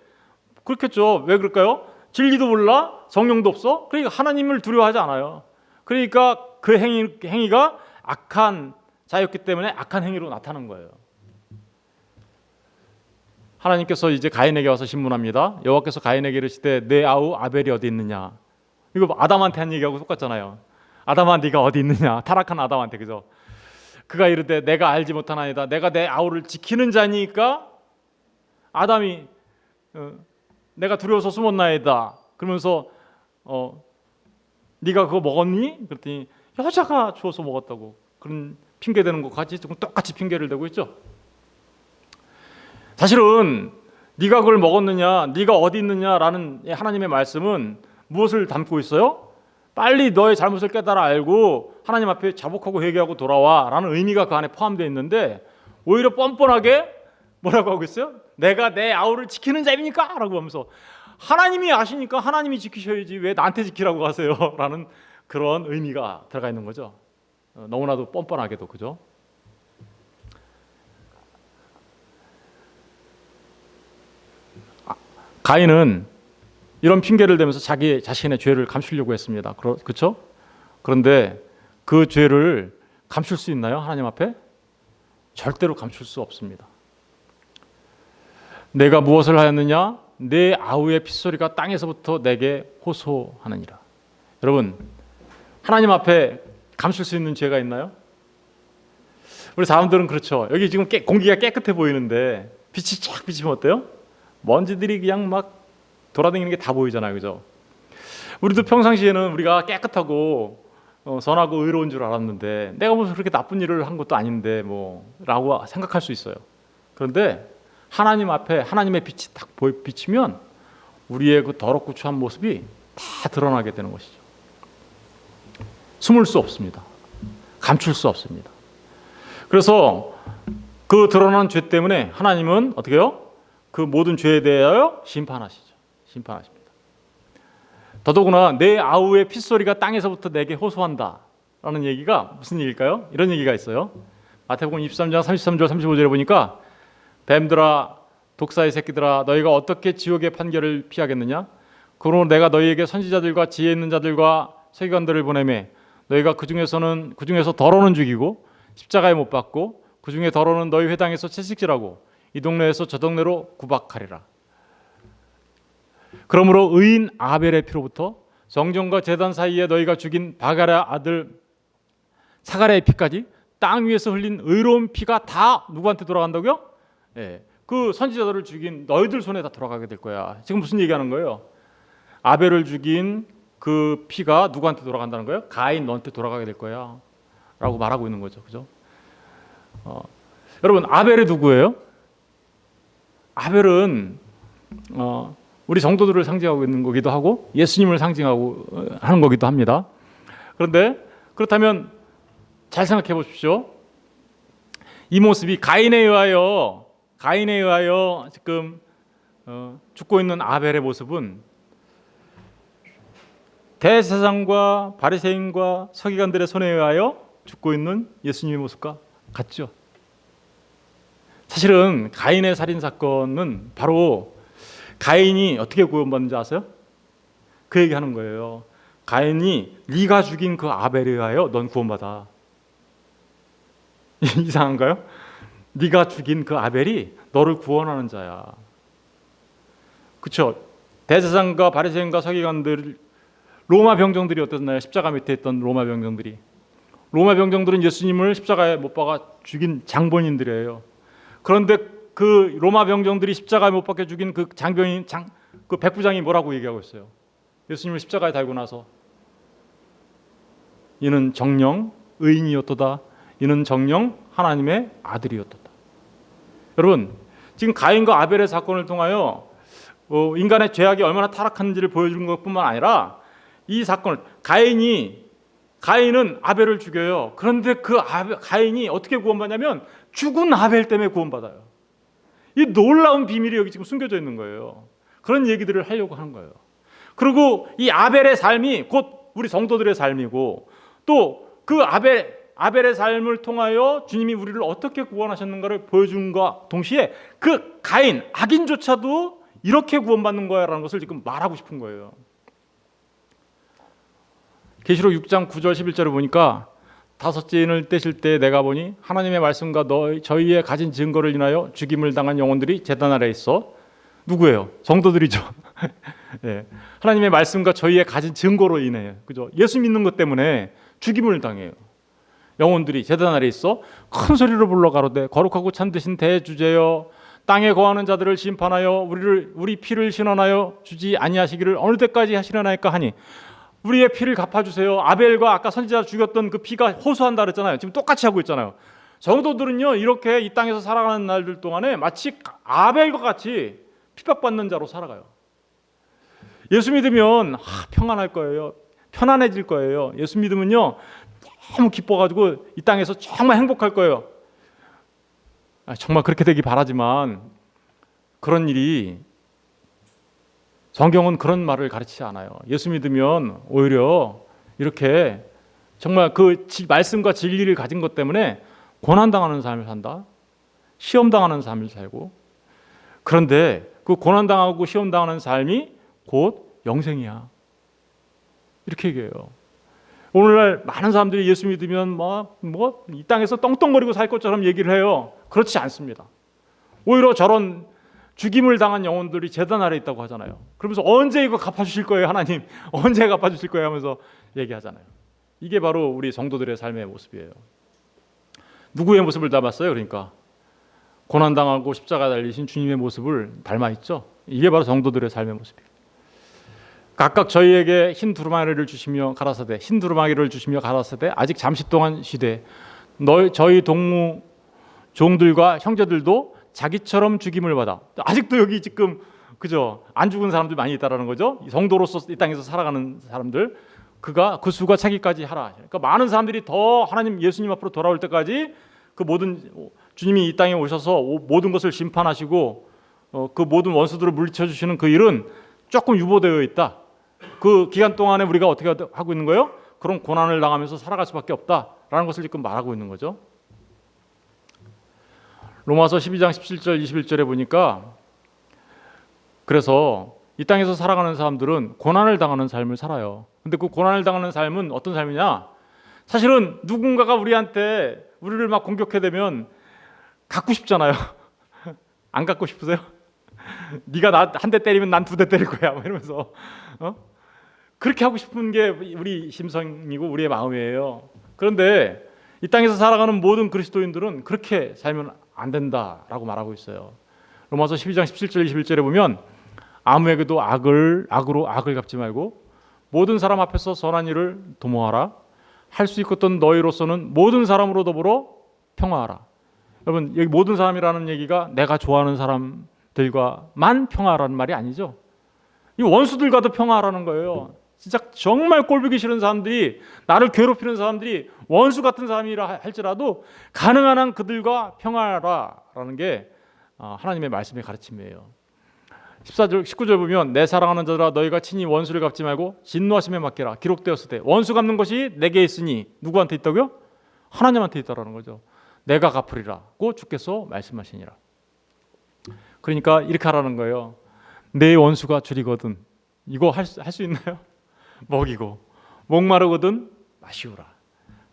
그렇겠죠. 왜 그럴까요? 진리도 몰라, 성령도 없어. 그러니까 하나님을 두려워하지 않아요. 그러니까 그 행위가 악한 자였기 때문에 악한 행위로 나타난 거예요. 하나님께서 이제 가인에게 와서 신문합니다. 여호와께서 가인에게 이르시되 내 아우 아벨이 어디 있느냐. 이거 아담한테 한 얘기하고 똑같잖아요. 아담아 네가 어디 있느냐. 타락한 아담한테. 그죠? 그가 이르되 내가 알지 못하나이다. 내가 내 아우를 지키는 자니까 아담이 내가 두려워서 숨었나이다. 그러면서 네가 그거 먹었니? 그랬더니 여자가 주워서 먹었다고. 그런 핑계 대는 것 같이 조금 똑같이 핑계를 대고 있죠. 사실은 네가 그걸 먹었느냐, 네가 어디 있느냐라는 하나님의 말씀은 무엇을 담고 있어요? 빨리 너의 잘못을 깨달아 알고 하나님 앞에 자복하고 회개하고 돌아와라는 의미가 그 안에 포함되어 있는데 오히려 뻔뻔하게 뭐라고 하고 있어요? 내가 내 아우를 지키는 자입니까? 라고 하면서 하나님이 아시니까 하나님이 지키셔야지 왜 나한테 지키라고 하세요? 라는 그런 의미가 들어가 있는 거죠. 너무나도 뻔뻔하게도. 그죠? 가인은 이런 핑계를 대면서 자기 자신의 죄를 감추려고 했습니다. 그렇죠? 그런데 그 죄를 감출 수 있나요? 하나님 앞에? 절대로 감출 수 없습니다. 내가 무엇을 하였느냐? 내 아우의 핏소리가 땅에서부터 내게 호소하느니라. 여러분, 하나님 앞에 감출 수 있는 죄가 있나요? 우리 사람들은 그렇죠. 여기 지금 공기가 깨끗해 보이는데 빛이 쫙 비치면 어때요? 먼지들이 그냥 막 돌아다니는 게 다 보이잖아요. 그죠? 우리도 평상시에는 우리가 깨끗하고 선하고 의로운 줄 알았는데 내가 무슨 그렇게 나쁜 일을 한 것도 아닌데 라고 생각할 수 있어요. 그런데 하나님 앞에 하나님의 빛이 딱 비치면 우리의 그 더럽고 추한 모습이 다 드러나게 되는 것이죠. 숨을 수 없습니다. 감출 수 없습니다. 그래서 그 드러난 죄 때문에 하나님은 어떻게 해요? 그 모든 죄에 대하여 심판하십니다. 더더구나 내 아우의 핏소리가 땅에서부터 내게 호소한다 라는 얘기가 무슨 얘기일까요? 이런 얘기가 있어요. 마태복음 23장 33절 35절에 보니까 뱀들아 독사의 새끼들아 너희가 어떻게 지옥의 판결을 피하겠느냐? 그러므로 내가 너희에게 선지자들과 지혜 있는 자들과 서기관들을 보내매 너희가 그 중에서 더러는 죽이고 십자가에 못 박고 그 중에 더러는 너희 회당에서 채찍질하고 이 동네에서 저 동네로 구박하리라. 그러므로 의인 아벨의 피로부터 성전과 제단 사이에 너희가 죽인 바갈의 아들 사가랴의 피까지 땅 위에서 흘린 의로운 피가 다 누구한테 돌아간다고요? 그 선지자들을 죽인 너희들 손에 다 돌아가게 될 거야. 지금 무슨 얘기하는 거예요? 아벨을 죽인 그 피가 누구한테 돌아간다는 거예요? 가인 너한테 돌아가게 될 거야 라고 말하고 있는 거죠. 그죠? 여러분 아벨이 누구예요? 아벨은 우리 성도들을 상징하고 있는 거기도 하고 예수님을 상징하고 하는 거기도 합니다. 그런데 그렇다면 잘 생각해 보십시오. 이 모습이 가인에 의하여 지금 죽고 있는 아벨의 모습은 대제사장과 바리새인과 서기관들의 손에 의하여 죽고 있는 예수님의 모습과 같죠. 사실은 가인의 살인 사건은 바로 가인이 어떻게 구원받는지 아세요? 그 얘기하는 거예요. 가인이 네가 죽인 그 아벨에 의하여 넌 구원받아. 이상한가요? 네가 죽인 그 아벨이 너를 구원하는 자야. 그렇죠? 대제사장과 바리새인과 서기관들 로마 병정들이 어땠나요? 십자가 밑에 있던 로마 병정들이. 로마 병정들은 예수님을 십자가에 못 박아 죽인 장본인들이에요. 그런데 그 로마 병정들이 십자가에 못 박혀 죽인 그 그 백부장이 뭐라고 얘기하고 있어요? 예수님을 십자가에 달고 나서 이는 정령 의인이었도다. 이는 정령 하나님의 아들이었도다. 여러분 지금 가인과 아벨의 사건을 통하여 인간의 죄악이 얼마나 타락한지를 보여주는 것뿐만 아니라 이 사건을 가인은 아벨을 죽여요. 그런데 그 가인이 어떻게 구원받냐면 죽은 아벨 때문에 구원받아요. 이 놀라운 비밀이 여기 지금 숨겨져 있는 거예요. 그런 얘기들을 하려고 하는 거예요. 그리고 이 아벨의 삶이 곧 우리 성도들의 삶이고 또 그 아벨의 삶을 통하여 주님이 우리를 어떻게 구원하셨는가를 보여준과 동시에 그 가인, 악인조차도 이렇게 구원받는 거야라는 것을 지금 말하고 싶은 거예요. 계시록 6장 9절 11절을 보니까 다섯째 인을 떼실 때 내가 보니 하나님의 말씀과 저희의 가진 증거를 인하여 죽임을 당한 영혼들이 제단 아래에 있어. 누구예요? 성도들이죠. 예. 하나님의 말씀과 저희의 가진 증거로 인해, 그죠? 예수 믿는 것 때문에 죽임을 당해요. 영혼들이 제단 아래에 있어 큰 소리로 불러 가로되 거룩하고 참되신 대주제여, 땅에 거하는 자들을 심판하여 우리 피를 신원하여 주지 아니하시기를 어느 때까지 하시려나이까 하니, 우리의 피를 갚아주세요. 아벨과 아까 선지자 죽였던 그 피가 호소한다 그랬잖아요. 지금 똑같이 하고 있잖아요. 성도들은요, 이렇게 이 땅에서 살아가는 날들 동안에 마치 아벨과 같이 핍박받는 자로 살아가요. 예수 믿으면 평안할 거예요. 편안해질 거예요. 예수 믿으면요, 너무 기뻐가지고 이 땅에서 정말 행복할 거예요. 정말 그렇게 되기 바라지만 그런 일이, 성경은 그런 말을 가르치지 않아요. 예수 믿으면 오히려 이렇게 정말 그 말씀과 진리를 가진 것 때문에 고난당하는 삶을 산다. 시험당하는 삶을 살고. 그런데 그 고난당하고 시험당하는 삶이 곧 영생이야. 이렇게 얘기해요. 오늘날 많은 사람들이 예수 믿으면 이 땅에서 떵떵거리고 살 것처럼 얘기를 해요. 그렇지 않습니다. 오히려 저런 죽임을 당한 영혼들이 제단 아래에 있다고 하잖아요. 그러면서 언제 이거 갚아주실 거예요, 하나님? 언제 갚아주실 거예요? 하면서 얘기하잖아요. 이게 바로 우리 성도들의 삶의 모습이에요. 누구의 모습을 닮았어요? 그러니까 고난당하고 십자가 달리신 주님의 모습을 닮아있죠. 이게 바로 성도들의 삶의 모습이에요. 각각 저희에게 흰 두루마기를 주시며 가라사대, 흰 두루마기를 주시며 가라사대, 아직 잠시 동안 쉬되 저희 동무 종들과 형제들도 자기처럼 죽임을 받아. 아직도 여기 지금, 그죠? 안 죽은 사람들 많이 있다라는 거죠. 성도로서 이 땅에서 살아가는 사람들, 그 수가 차기까지 하라. 그러니까 많은 사람들이 더 하나님 예수님 앞으로 돌아올 때까지 그 모든, 주님이 이 땅에 오셔서 모든 것을 심판하시고 그 모든 원수들을 물리쳐 주시는 그 일은 조금 유보되어 있다. 그 기간 동안에 우리가 어떻게 하고 있는 거예요? 그런 고난을 당하면서 살아갈 수밖에 없다라는 것을 지금 말하고 있는 거죠. 로마서 12장 17절 21절에 보니까, 그래서 이 땅에서 살아가는 사람들은 고난을 당하는 삶을 살아요. 근데 그 고난을 당하는 삶은 어떤 삶이냐? 사실은 누군가가 우리를 막 공격해대면 갖고 싶잖아요. 안 갖고 싶으세요? 네가 나 한 대 때리면 난 2대 때릴 거야, 이러면서 그렇게 하고 싶은 게 우리 심성이고 우리의 마음이에요. 그런데 이 땅에서 살아가는 모든 그리스도인들은 그렇게 살면 안 된다라고 말하고 있어요. 로마서 12장 17절 21절에 보면 아무에게도 악으로 악을 갚지 말고 모든 사람 앞에서 선한 일을 도모하라. 할 수 있었던 너희로서는 모든 사람으로 더불어 평화하라. 여러분, 여기 모든 사람이라는 얘기가 내가 좋아하는 사람들과만 평화하라는 말이 아니죠. 이 원수들과도 평화하라는 거예요. 진짜 정말 꼴보기 싫은 사람들이, 나를 괴롭히는 사람들이 원수 같은 사람이라 할지라도 가능한 한 그들과 평화하라라는 게 하나님의 말씀의 가르침이에요. 14절 19절 보면 내 사랑하는 자들아 너희가 친히 원수를 갚지 말고 진노하심에 맡기라. 기록되었을 때 원수 갚는 것이 내게 있으니 누구한테 있다고요? 하나님한테 있다라는 거죠. 내가 갚으리라고 주께서 말씀하시니라. 그러니까 이렇게 하라는 거예요. 내 원수가 줄이거든 이거 할 수 있나요? 먹이고 목마르거든 마시우라.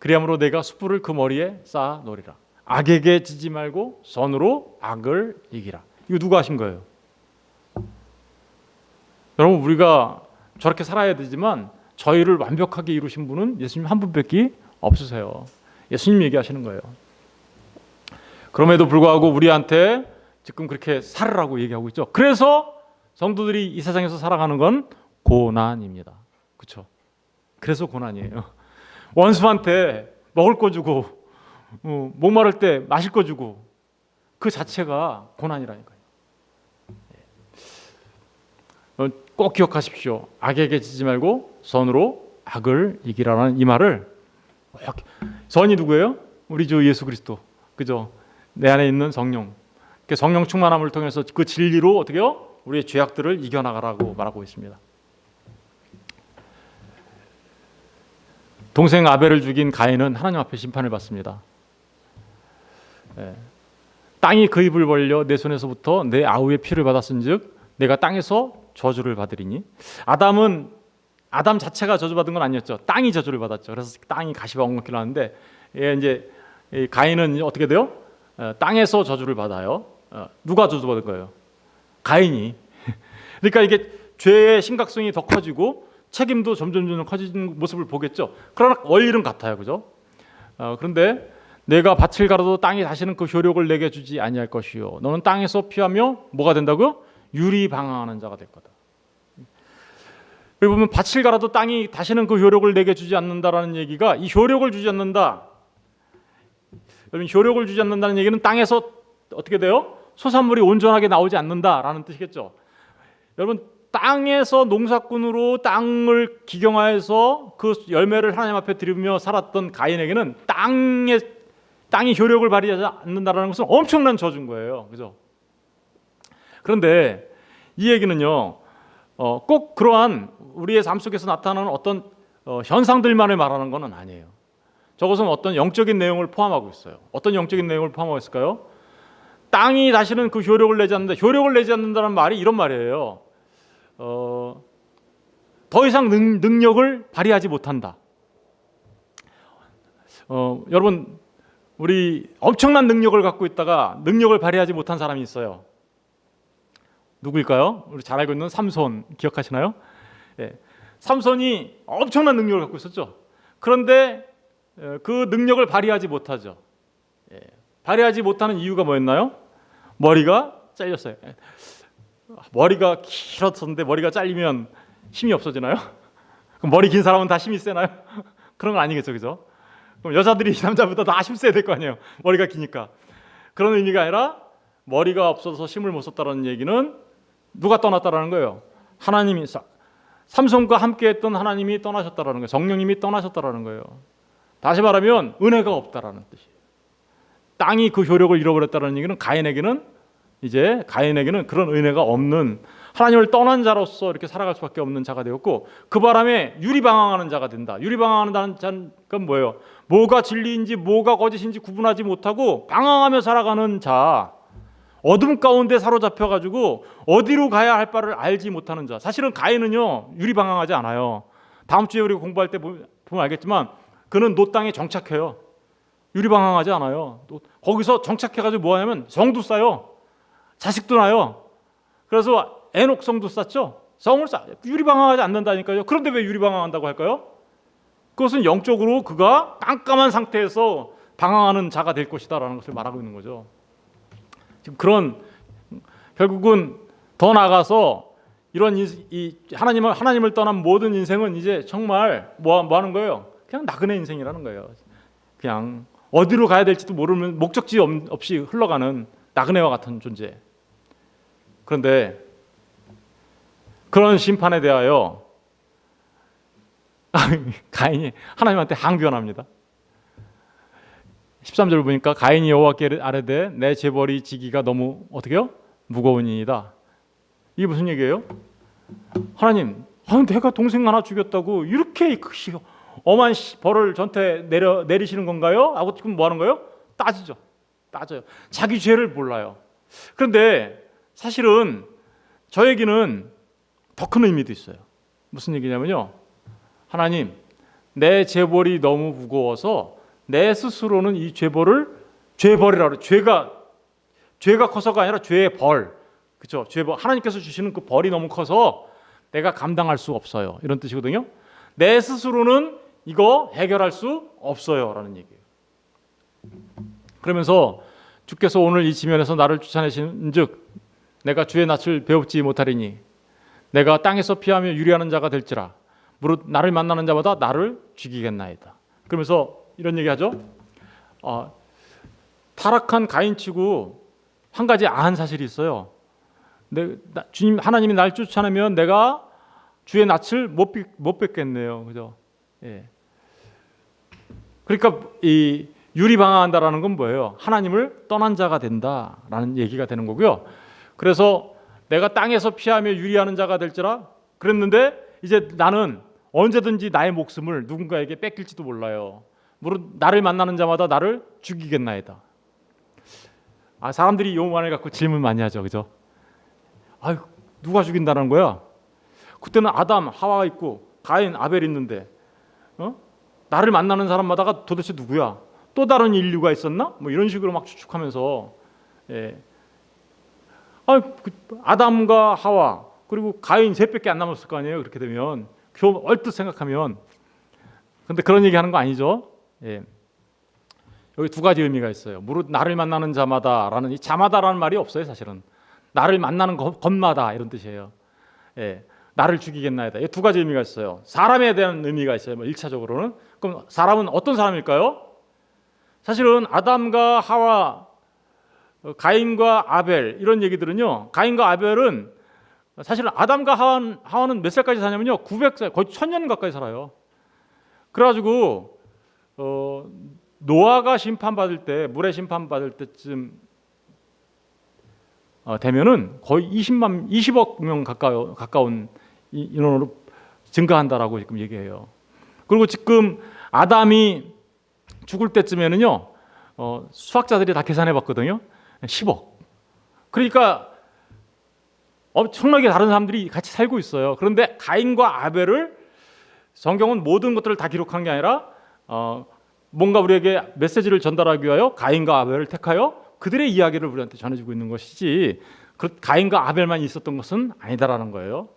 그리함으로 내가 숯불을 그 머리에 쌓아 놓으리라. 악에게 지지 말고 선으로 악을 이기라. 이거 누가 하신 거예요? 여러분, 우리가 저렇게 살아야 되지만 저희를 완벽하게 이루신 분은 예수님 한 분밖에 없으세요. 예수님 얘기하시는 거예요. 그럼에도 불구하고 우리한테 지금 그렇게 살으라고 얘기하고 있죠. 그래서 성도들이 이 세상에서 살아가는 건 고난입니다. 그렇죠? 그래서 고난이에요. 원수한테 먹을 거 주고 목마를 때 마실 거 주고 그 자체가 고난이라니까요. 꼭 기억하십시오. 악에게 지지 말고 선으로 악을 이기라는 이 말을, 선이 누구예요? 우리 주 예수 그리스도, 그죠? 내 안에 있는 성령, 성령 충만함을 통해서 그 진리로 어떻게요? 우리의 죄악들을 이겨나가라고 말하고 있습니다. 동생 아벨을 죽인 가인은 하나님 앞에 심판을 받습니다. 땅이 그 입을 벌려 내 손에서부터 내 아우의 피를 받았은즉 내가 땅에서 저주를 받으리니. 아담 자체가 저주받은 건 아니었죠. 땅이 저주를 받았죠. 그래서 땅이 가시가 엉겅퀴 나는데 예, 이제 이 가인은 어떻게 돼요? 땅에서 저주를 받아요. 누가 저주받은 거예요? 가인이. 그러니까 이게 죄의 심각성이 더 커지고 책임도 점점 커지는 모습을 보겠죠. 그러나 원리는 같아요, 그죠? 그런데 내가 밭을 갈아도 땅이 다시는 그 효력을 내게 주지 아니할 것이요. 너는 땅에서 피하며 뭐가 된다고요? 유리방황하는 자가 될 거다. 여기 보면 밭을 갈아도 땅이 다시는 그 효력을 내게 주지 않는다라는 얘기가, 이 효력을 주지 않는다. 여러분, 효력을 주지 않는다는 얘기는 땅에서 어떻게 돼요? 소산물이 온전하게 나오지 않는다라는 뜻이겠죠. 여러분, 땅에서 농사꾼으로 땅을 기경하여서 그 열매를 하나님 앞에 드리며 살았던 가인에게는 땅이 효력을 발휘하지 않는다라는 것은 엄청난 저주인 거예요. 그죠? 그런데 이 얘기는요, 꼭 그러한 우리의 삶 속에서 나타나는 어떤 현상들만을 말하는 것은 아니에요. 저것은 어떤 영적인 내용을 포함하고 있어요. 어떤 영적인 내용을 포함하고 있을까요? 땅이 다시는 그 효력을 내지 않는다. 효력을 내지 않는다는 말이 이런 말이에요. 더 이상 능력을 발휘하지 못한다. 여러분, 우리 엄청난 능력을 갖고 있다가 능력을 발휘하지 못한 사람이 있어요. 누구일까요? 우리 잘 알고 있는 삼손 기억하시나요? 예. 삼손이 엄청난 능력을 갖고 있었죠. 그런데 그 능력을 발휘하지 못하죠. 예. 발휘하지 못하는 이유가 뭐였나요? 머리가 잘렸어요. 예. 머리가 길었었는데 머리가 잘리면 힘이 없어지나요? 그럼 머리 긴 사람은 다 힘이 세나요? 그런 건 아니겠죠, 그죠? 그럼 여자들이 남자보다 다 힘 세야 될 거 아니에요. 머리가 기니까. 그런 의미가 아니라 머리가 없어서 힘을 못 썼다는 얘기는 누가 떠났다라는 거예요? 하나님이, 삼손과 함께했던 하나님이 떠나셨다라는 거예요. 성령님이 떠나셨다라는 거예요. 다시 말하면 은혜가 없다라는 뜻이에요. 땅이 그 효력을 잃어버렸다는 얘기는 가인에게는 그런 은혜가 없는, 하나님을 떠난 자로서 이렇게 살아갈 수밖에 없는 자가 되었고, 그 바람에 유리방황하는 자가 된다. 유리방황하는 자가 뭐예요? 뭐가 진리인지 뭐가 거짓인지 구분하지 못하고 방황하며 살아가는 자, 어둠 가운데 사로잡혀가지고 어디로 가야 할 바를 알지 못하는 자. 사실은 가인은요, 유리방황하지 않아요. 다음 주에 우리 공부할 때 보면 알겠지만 그는 노 땅에 정착해요. 유리방황하지 않아요. 거기서 정착해가지고 뭐 하냐면 성도 쌓아요. 자식도 낳아요. 그래서 에녹 성도 쌓죠. 성을 쌓아요. 유리방황하지 않는다니까요. 그런데 왜 유리방황한다고 할까요? 그것은 영적으로 그가 깜깜한 상태에서 방황하는 자가 될 것이다라는 것을 말하고 있는 거죠. 지금 그런, 결국은 더 나아가서 이런 이 하나님을 떠난 모든 인생은 이제 정말 뭐 하는 거예요? 그냥 나그네 인생이라는 거예요. 그냥 어디로 가야 될지도 모르는, 목적지 없이 흘러가는 나그네와 같은 존재. 그런데 그런 심판에 대하여 가인이 하나님한테 항변합니다. 13절 보니까 가인이 여호와께 아뢰되 내 재벌이 지기가 너무 어떻게요? 무거우니이다. 이게 무슨 얘기예요? 하나님, 내가 동생 하나 죽였다고 이렇게 엄한 벌을 저한테 내리시는 건가요? 하고 지금 뭐 하는 거예요? 따져요. 자기 죄를 몰라요. 그런데 사실은 저 얘기는 더 큰 의미도 있어요. 무슨 얘기냐면요, 하나님, 내 죄벌이 너무 무거워서 내 스스로는 이 죄벌이라고 그래요. 죄가 커서가 아니라 죄의 벌, 그렇죠? 죄벌, 하나님께서 주시는 그 벌이 너무 커서 내가 감당할 수 없어요, 이런 뜻이거든요. 내 스스로는 이거 해결할 수 없어요라는 얘기예요. 그러면서 주께서 오늘 이 지면에서 나를 쫓아내신즉 내가 주의 낯을 배웁지 못하리니 내가 땅에서 피하며 유리하는 자가 될지라 무릇 나를 만나는 자마다 나를 죽이겠나이다. 그러면서 이런 얘기하죠. 타락한 가인치고 한 가지 아한 사실이 있어요. 주님 하나님이 날 쫓아내면 내가 주의 낯을 못 뵙겠네요. 그죠? 예. 그러니까 이 유리방황한다라는 건 뭐예요? 하나님을 떠난 자가 된다라는 얘기가 되는 거고요. 그래서 내가 땅에서 피하며 유리하는 자가 될지라 그랬는데 이제 나는 언제든지 나의 목숨을 누군가에게 뺏길지도 몰라요. 물론 나를 만나는 자마다 나를 죽이겠나이다. 사람들이 이 말을 갖고 질문 많이 하죠, 그죠? 누가 죽인다는 거야? 그때는 아담, 하와 있고 가인, 아벨 있는데, 나를 만나는 사람마다가 도대체 누구야? 또 다른 인류가 있었나? 뭐 이런 식으로 막 추측하면서 아담과 하와 그리고 가인 셋밖에 안 남았을 거 아니에요. 그렇게 되면 얼뜻 생각하면. 근데 그런 얘기하는 거 아니죠. 여기 두 가지 의미가 있어요. 무릇 나를 만나는 자마다라는 이 자마다라는 말이 없어요. 사실은 나를 만나는 것마다 이런 뜻이에요. 나를 죽이겠나이다. 이 두 가지 의미가 있어요. 사람에 대한 의미가 있어요. 1차적으로는. 그럼 사람은 어떤 사람일까요? 사실은 아담과 하와, 가인과 아벨 이런 얘기들은요. 가인과 아벨은 사실 아담과 하와는 몇 살까지 사냐면요. 900살, 거의 1000년 가까이 살아요. 그래가지고 노아가 심판받을 때, 물에 심판받을 때쯤 되면은 거의 20억 명 가까운 인원으로 증가한다라고 지금 얘기해요. 그리고 지금 아담이 죽을 때쯤에는요, 수학자들이 다 계산해봤거든요. 10억. 그러니까 엄청나게 다른 사람들이 같이 살고 있어요. 그런데 가인과 아벨을 성경은 모든 것들을 다 기록한 게 아니라 뭔가 우리에게 메시지를 전달하기 위하여 가인과 아벨을 택하여 그들의 이야기를 우리한테 전해주고 있는 것이지 가인과 아벨만 있었던 것은 아니다라는 거예요.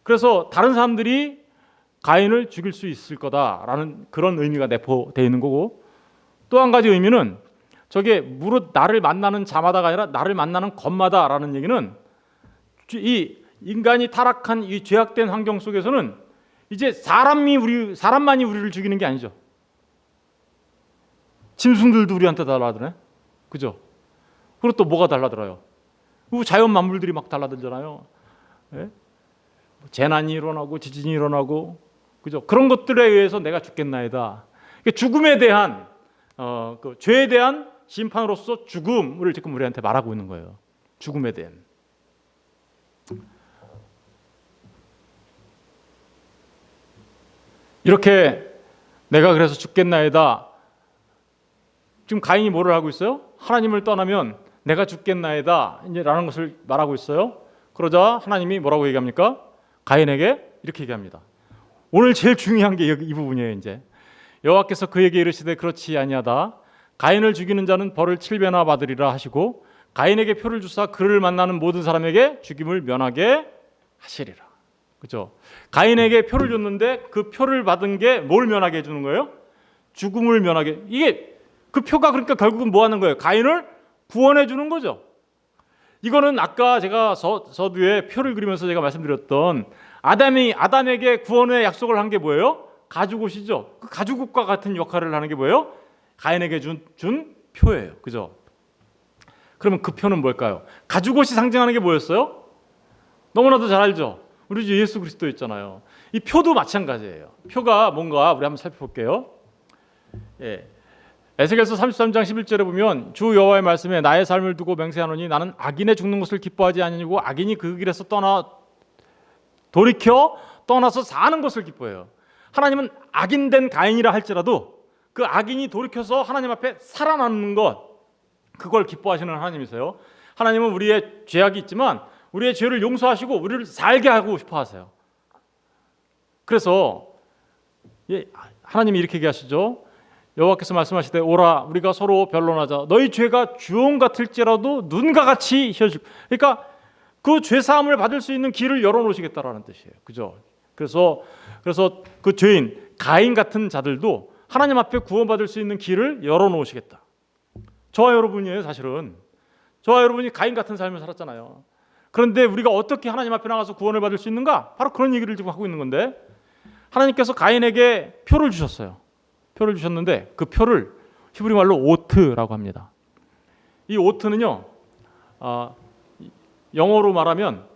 그래서 다른 사람들이 가인을 죽일 수 있을 거다라는 그런 의미가 내포되어 있는 거고, 또 한 가지 의미는 저게 무릇 나를 만나는 자마다가 아니라 나를 만나는 것마다라는 얘기는 이 인간이 타락한 이 죄악된 환경 속에서는 이제 사람만이 우리를 죽이는 게 아니죠. 짐승들도 우리한테 달라드네, 그죠? 그리고 또 뭐가 달라들어요? 자연 만물들이 막 달라들잖아요. 재난이 일어나고 지진이 일어나고, 그죠? 그런 것들에 의해서 내가 죽겠나이다. 죽음에 대한 그 죄에 대한 심판으로서 죽음을 지금 우리한테 말하고 있는 거예요. 죽음에 대한. 이렇게 내가 그래서 죽겠나이다. 지금 가인이 뭐를 하고 있어요? 하나님을 떠나면 내가 죽겠나이다 라는 것을 말하고 있어요. 그러자 하나님이 뭐라고 얘기합니까? 가인에게 이렇게 얘기합니다. 오늘 제일 중요한 게 이 부분이에요. 이제 여호와께서 그에게 이르시되 그렇지 아니하다. 가인을 죽이는 자는 벌을 7배나 받으리라 하시고 가인에게 표를 주사 그를 만나는 모든 사람에게 죽임을 면하게 하시리라. 그죠? 가인에게 표를 줬는데 그 표를 받은 게 뭘 면하게 해주는 거예요? 죽음을 면하게. 이게 그 표가 그러니까 결국은 뭐 하는 거예요? 가인을 구원해 주는 거죠. 이거는 아까 제가 서두에 표를 그리면서 제가 말씀드렸던 아담에게 구원의 약속을 한 게 뭐예요? 가죽옷이죠. 그 가죽옷과 같은 역할을 하는 게 뭐예요? 가인에게 준 표예요. 그죠? 그러면 그 표는 뭘까요? 가죽옷이 상징하는 게 뭐였어요? 너무나도 잘 알죠. 우리 주 예수 그리스도 있잖아요. 이 표도 마찬가지예요. 표가 뭔가 우리 한번 살펴볼게요. 에스겔서 33장 11절에 보면 주 여호와의 말씀에 나의 삶을 두고 맹세하노니 나는 악인의 죽는 것을 기뻐하지 아니하고 악인이 그 길에서 돌이켜 떠나서 사는 것을 기뻐해요. 하나님은 악인된 가인이라 할지라도 그 악인이 돌이켜서 하나님 앞에 살아남는 것, 그걸 기뻐하시는 하나님이세요. 하나님은 우리의 죄악이 있지만 우리의 죄를 용서하시고 우리를 살게 하고 싶어 하세요. 그래서 하나님이 이렇게 얘기하시죠. 여호와께서 말씀하시되 오라 우리가 서로 변론하자. 너희 죄가 주홍 같을지라도 눈과 같이 희어질. 그러니까 그 죄 사함을 받을 수 있는 길을 열어놓으시겠다라는 뜻이에요. 그죠? 그래서 그 죄인 가인 같은 자들도 하나님 앞에 구원받을 수 있는 길을 열어놓으시겠다. 저와 여러분이에요. 사실은 저와 여러분이 가인 같은 삶을 살았잖아요. 그런데 우리가 어떻게 하나님 앞에 나가서 구원을 받을 수 있는가? 바로 그런 얘기를 지금 하고 있는 건데, 하나님께서 가인에게 표를 주셨어요. 표를 주셨는데 그 표를 히브리 말로 오트라고 합니다. 이 오트는요, 영어로 말하면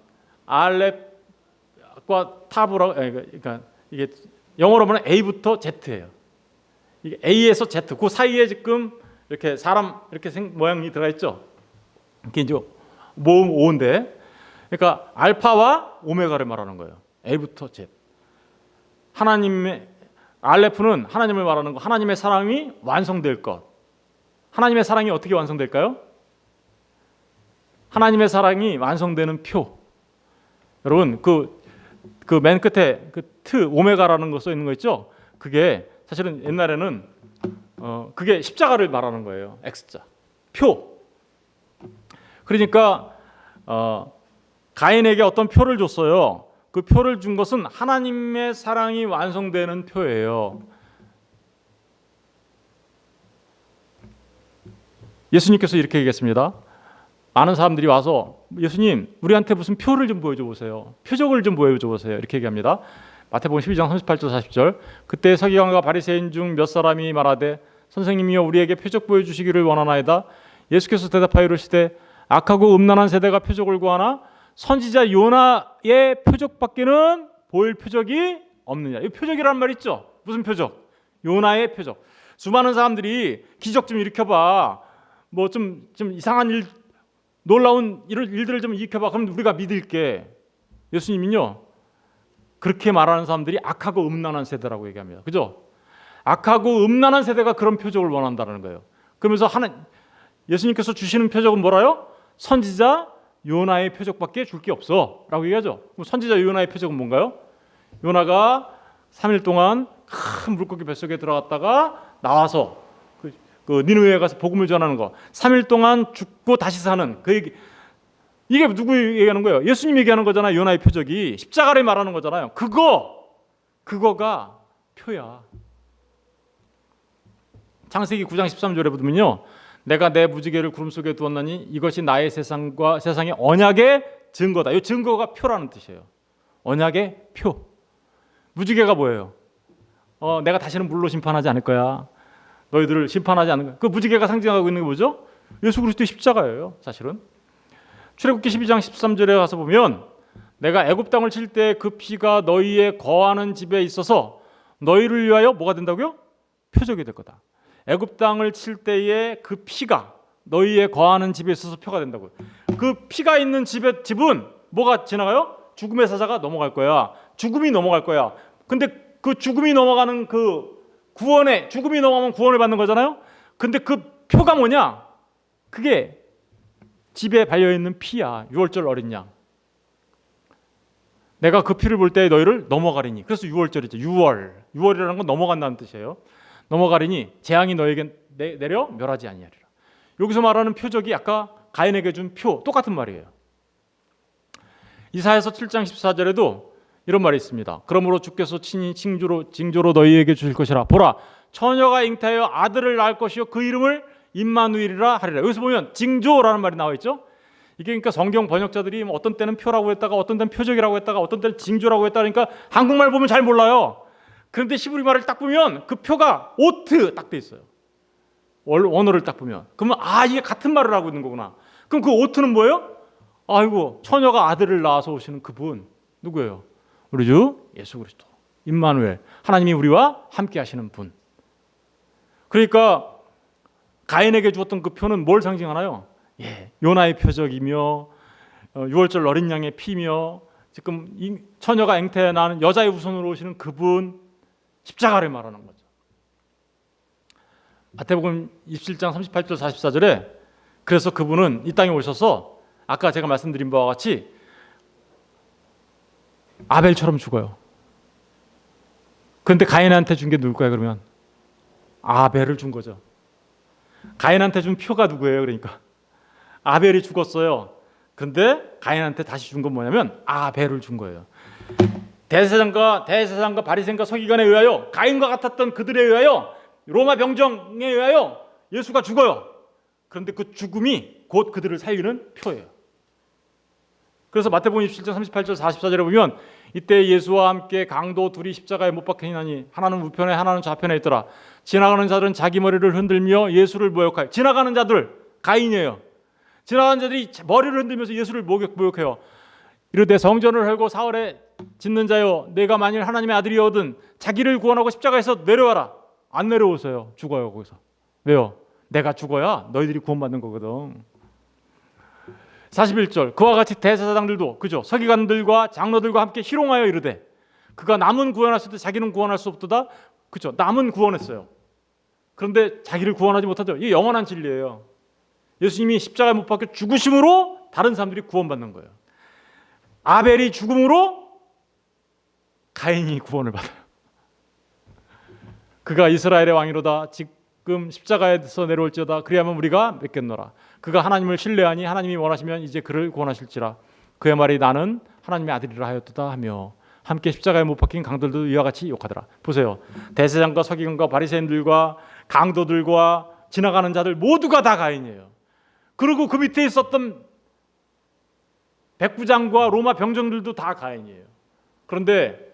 알렙과 탑으로, 그러니까 이게 영어로 말하면 A부터 Z예요. 이게 A에서 Z, 그 사이에 지금 이렇게 사람 이렇게 모양이 들어가 있죠. 이게 이제 모음 O인데, 그러니까 알파와 오메가를 말하는 거예요. A부터 Z. 하나님의 알레프는 하나님을 말하는 거, 하나님의 사랑이 완성될 것. 하나님의 사랑이 어떻게 완성될까요? 하나님의 사랑이 완성되는 표. 여러분 그 맨 끝에 그 오메가라는 거 써 있는 거 있죠? 그게 사실은 옛날에는 그게 십자가를 말하는 거예요. X자. 표. 그러니까 가인에게 어떤 표를 줬어요. 그 표를 준 것은 하나님의 사랑이 완성되는 표예요. 예수님께서 이렇게 얘기했습니다. 많은 사람들이 와서 예수님 우리한테 무슨 표를 좀 보여줘 보세요. 표적을 좀 보여줘 보세요. 이렇게 얘기합니다. 마태복음 12장 38절 40절. 그때 서기관과 바리새인 중 몇 사람이 말하되 선생님이여 우리에게 표적 보여주시기를 원하나이다. 예수께서 대답하여 이르시되 악하고 음란한 세대가 표적을 구하나 선지자 요나의 표적밖에는 보일 표적이 없느냐. 이 표적이라는 말 있죠. 무슨 표적? 요나의 표적. 수많은 사람들이 기적 좀 일으켜봐. 뭐 좀 이상한 일, 놀라운 일들을 좀 일으켜봐. 그럼 우리가 믿을게. 예수님은요 그렇게 말하는 사람들이 악하고 음란한 세대라고 얘기합니다. 그죠? 악하고 음란한 세대가 그런 표적을 원한다는 거예요. 그러면서 예수님께서 주시는 표적은 뭐라요? 선지자 요나의 표적밖에 줄 게 없어 라고 얘기하죠. 그럼 선지자 요나의 표적은 뭔가요? 요나가 3일 동안 큰 물고기 뱃속에 들어갔다가 나와서 그 니느웨에 가서 복음을 전하는 거, 3일 동안 죽고 다시 사는 그 얘기. 이게 누구 얘기하는 거예요? 예수님 얘기하는 거잖아요. 요나의 표적이 십자가를 말하는 거잖아요. 그거가 표야. 창세기 9장 13절에 보면요, 내가 내 무지개를 구름 속에 두었나니 이것이 나의 세상의 언약의 증거다. 이 증거가 표라는 뜻이에요. 언약의 표. 무지개가 뭐예요? 내가 다시는 물로 심판하지 않을 거야. 너희들을 심판하지 않는 거야. 그 무지개가 상징하고 있는 게 뭐죠? 예수 그리스도의 십자가예요. 사실은 출애굽기 12장 13절에 가서 보면 내가 애굽 땅을 칠 때 그 피가 너희의 거하는 집에 있어서 너희를 위하여 뭐가 된다고요? 표적이 될 거다. 애굽 땅을 칠 때의 그 피가 너희의 거하는 집에 있어서 표가 된다고요. 그 피가 있는 집은 뭐가 지나가요? 죽음의 사자가 넘어갈 거야. 죽음이 넘어갈 거야. 근데 그 죽음이 넘어가는 그 죽음이 넘어가면 구원을 받는 거잖아요. 근데 그 표가 뭐냐? 그게 집에 발려있는 피야. 6월절 어린 양. 내가 그 피를 볼 때 너희를 넘어가리니. 그래서 6월절이죠. 6월이라는 건 넘어간다는 뜻이에요. 넘어가리니 재앙이 너에게 내려 멸하지 아니하리라. 여기서 말하는 표적이 아까 가인에게 준 표 똑같은 말이에요. 이사야서 7장 14절에도 이런 말이 있습니다. 그러므로 주께서 친히 징조로 너희에게 주실 것이라. 보라, 처녀가 잉태하여 아들을 낳을 것이요 그 이름을 임마누엘이라 하리라. 여기서 보면 징조라는 말이 나와 있죠. 이게 그러니까 성경 번역자들이 어떤 때는 표라고 했다가 어떤 때는 표적이라고 했다가 어떤 때는 징조라고 했다 그러니까 한국말 보면 잘 몰라요. 그런데 히브리 말을 딱 보면 그 표가 오트 딱 돼 있어요. 원어를 딱 보면 그러면 이게 같은 말을 하고 있는 거구나. 그럼 그 오트는 뭐예요? 아이고 처녀가 아들을 낳아서 오시는 그분 누구예요? 우리 주 예수 그리스도 임마누엘, 하나님이 우리와 함께 하시는 분. 그러니까 가인에게 주었던 그 표는 뭘 상징하나요? 요나의 표적이며 6월절 어린 양의 피며 지금 이 처녀가 잉태해 나는 여자의 후손으로 오시는 그분, 십자가를 말하는 거죠. 마태복음 27장 38절 44절에 그래서 그분은 이 땅에 오셔서 아까 제가 말씀드린 바와 같이 아벨처럼 죽어요. 그런데 가인한테 준 게 누굴까요? 그러면 아벨을 준 거죠. 가인한테 준 표가 누구예요? 그러니까 아벨이 죽었어요. 그런데 가인한테 다시 준 건 뭐냐면 아벨을 준 거예요. 대제사장과 바리새인과 서기관에 의하여 가인과 같았던 그들에 의하여 로마 병정에 의하여 예수가 죽어요. 그런데 그 죽음이 곧 그들을 살리는 표예요. 그래서 마태복음 27장 38절 44절에 보면 이때 예수와 함께 강도 둘이 십자가에 못 박히나니 하나는 우편에 하나는 좌편에 있더라. 지나가는 자들은 자기 머리를 흔들며 예수를 모욕하여. 지나가는 자들 가인이에요. 지나가는 자들이 머리를 흔들면서 예수를 모욕해요. 이르되 성전을 헐고 사흘에 짓는 자여 내가 만일 하나님의 아들이거든 자기를 구원하고 십자가에서 내려와라. 안 내려오세요. 죽어요. 거기서. 왜요? 내가 죽어야 너희들이 구원받는 거거든. 41절 그와 같이 대제사장들도 그죠? 서기관들과 장로들과 함께 희롱하여 이르되 그가 남은 구원했을 때 자기는 구원할 수 없도다. 그죠? 남은 구원했어요. 그런데 자기를 구원하지 못하죠. 이게 영원한 진리예요. 예수님이 십자가에 못 박혀 죽으심으로 다른 사람들이 구원받는 거예요. 아벨이 죽음으로 가인이 구원을 받아요. 그가 이스라엘의 왕이로다. 즉 십자가에서 내려올지어다. 그리하면 우리가 믿겠노라. 그가 하나님을 신뢰하니 하나님이 원하시면 이제 그를 구원하실지라. 그의 말이 나는 하나님의 아들이라 하였도다 하며 함께 십자가에 못 박힌 강도들도 이와 같이 욕하더라. 보세요. 대제사장과 서기관과 바리새인들과 강도들과 지나가는 자들 모두가 다 가인이에요. 그리고 그 밑에 있었던 백부장과 로마 병정들도 다 가인이에요. 그런데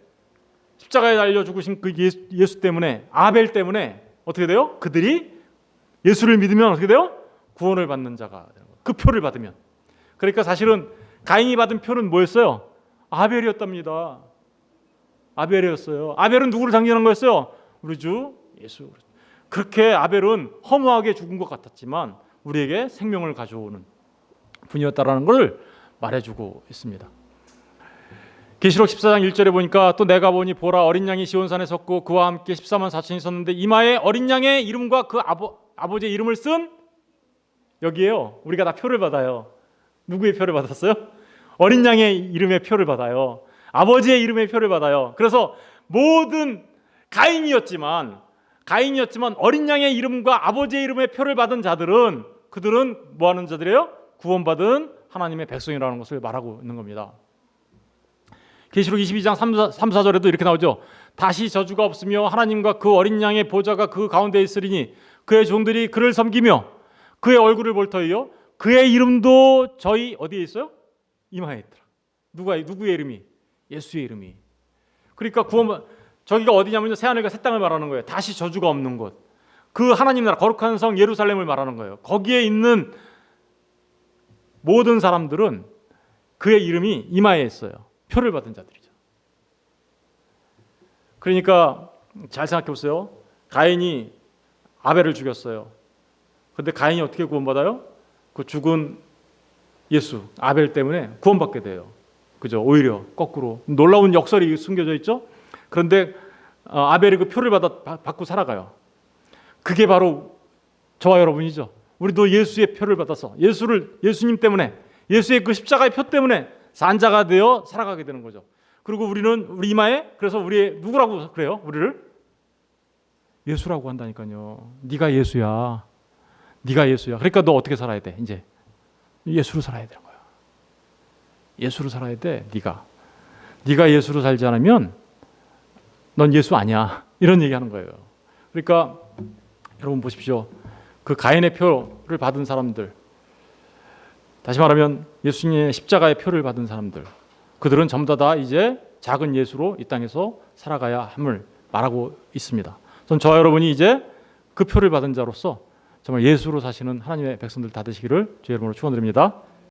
십자가에 달려 죽으신 그 예수 때문에, 아벨 때문에 어떻게 돼요? 그들이 예수를 믿으면 어떻게 돼요? 구원을 받는 자가 되는 거예요. 그 표를 받으면. 그러니까 사실은 가인이 받은 표는 뭐였어요? 아벨이었답니다. 아벨이었어요. 아벨은 누구를 상징하는 거였어요? 우리 주 예수. 그렇게 아벨은 허무하게 죽은 것 같았지만 우리에게 생명을 가져오는 분이었다라는 것을 말해주고 있습니다. 계시록 14장 1절에 보니까 또 내가 보니 보라 어린 양이 시온산에 섰고 그와 함께 14만 4천이 섰는데 이마에 어린 양의 이름과 그 아버지의 이름을 쓴 여기에요. 우리가 다 표를 받아요. 누구의 표를 받았어요? 어린 양의 이름의 표를 받아요. 아버지의 이름의 표를 받아요. 그래서 모든 가인이었지만 어린 양의 이름과 아버지의 이름의 표를 받은 자들은 그들은 뭐 하는 자들이에요? 구원받은 하나님의 백성이라는 것을 말하고 있는 겁니다. 계시록 22장 3, 4절에도 이렇게 나오죠. 다시 저주가 없으며 하나님과 그 어린 양의 보좌가 그 가운데 있으리니 그의 종들이 그를 섬기며 그의 얼굴을 볼 터이요 그의 이름도 저희 어디에 있어요? 이마에 있더라. 누구의 이름이? 예수의 이름이. 그러니까 구원 저기가 어디냐면요 새하늘과 새 땅을 말하는 거예요. 다시 저주가 없는 곳. 그 하나님 나라 거룩한 성 예루살렘을 말하는 거예요. 거기에 있는 모든 사람들은 그의 이름이 이마에 있어요. 표를 받은 자들이죠. 그러니까 잘 생각해 보세요. 가인이 아벨을 죽였어요. 그런데 가인이 어떻게 구원받아요? 그 죽은 예수 아벨 때문에 구원받게 돼요. 그죠? 오히려 거꾸로 놀라운 역설이 숨겨져 있죠. 그런데 아벨이 그 표를 받고 살아가요. 그게 바로 저와 여러분이죠. 우리도 예수의 표를 받아서 예수님 때문에 예수의 그 십자가의 표 때문에 산자가 되어 살아가게 되는 거죠. 그리고 우리는 우리 이마에 그래서 우리 누구라고 그래요? 우리를 예수라고 한다니까요. 네가 예수야. 그러니까 너 어떻게 살아야 돼? 이제 예수로 살아야 되는 거야. 예수로 살아야 돼. 네가 예수로 살지 않으면 넌 예수 아니야. 이런 얘기하는 거예요. 그러니까 여러분 보십시오. 그 가인의 표를 받은 사람들, 다시 말하면 예수님의 십자가의 표를 받은 사람들, 그들은 전부 다 이제 작은 예수로 이 땅에서 살아가야 함을 말하고 있습니다. 저와 여러분이 이제 그 표를 받은 자로서 정말 예수로 사시는 하나님의 백성들 다 되시기를 주의 이름으로 축원드립니다.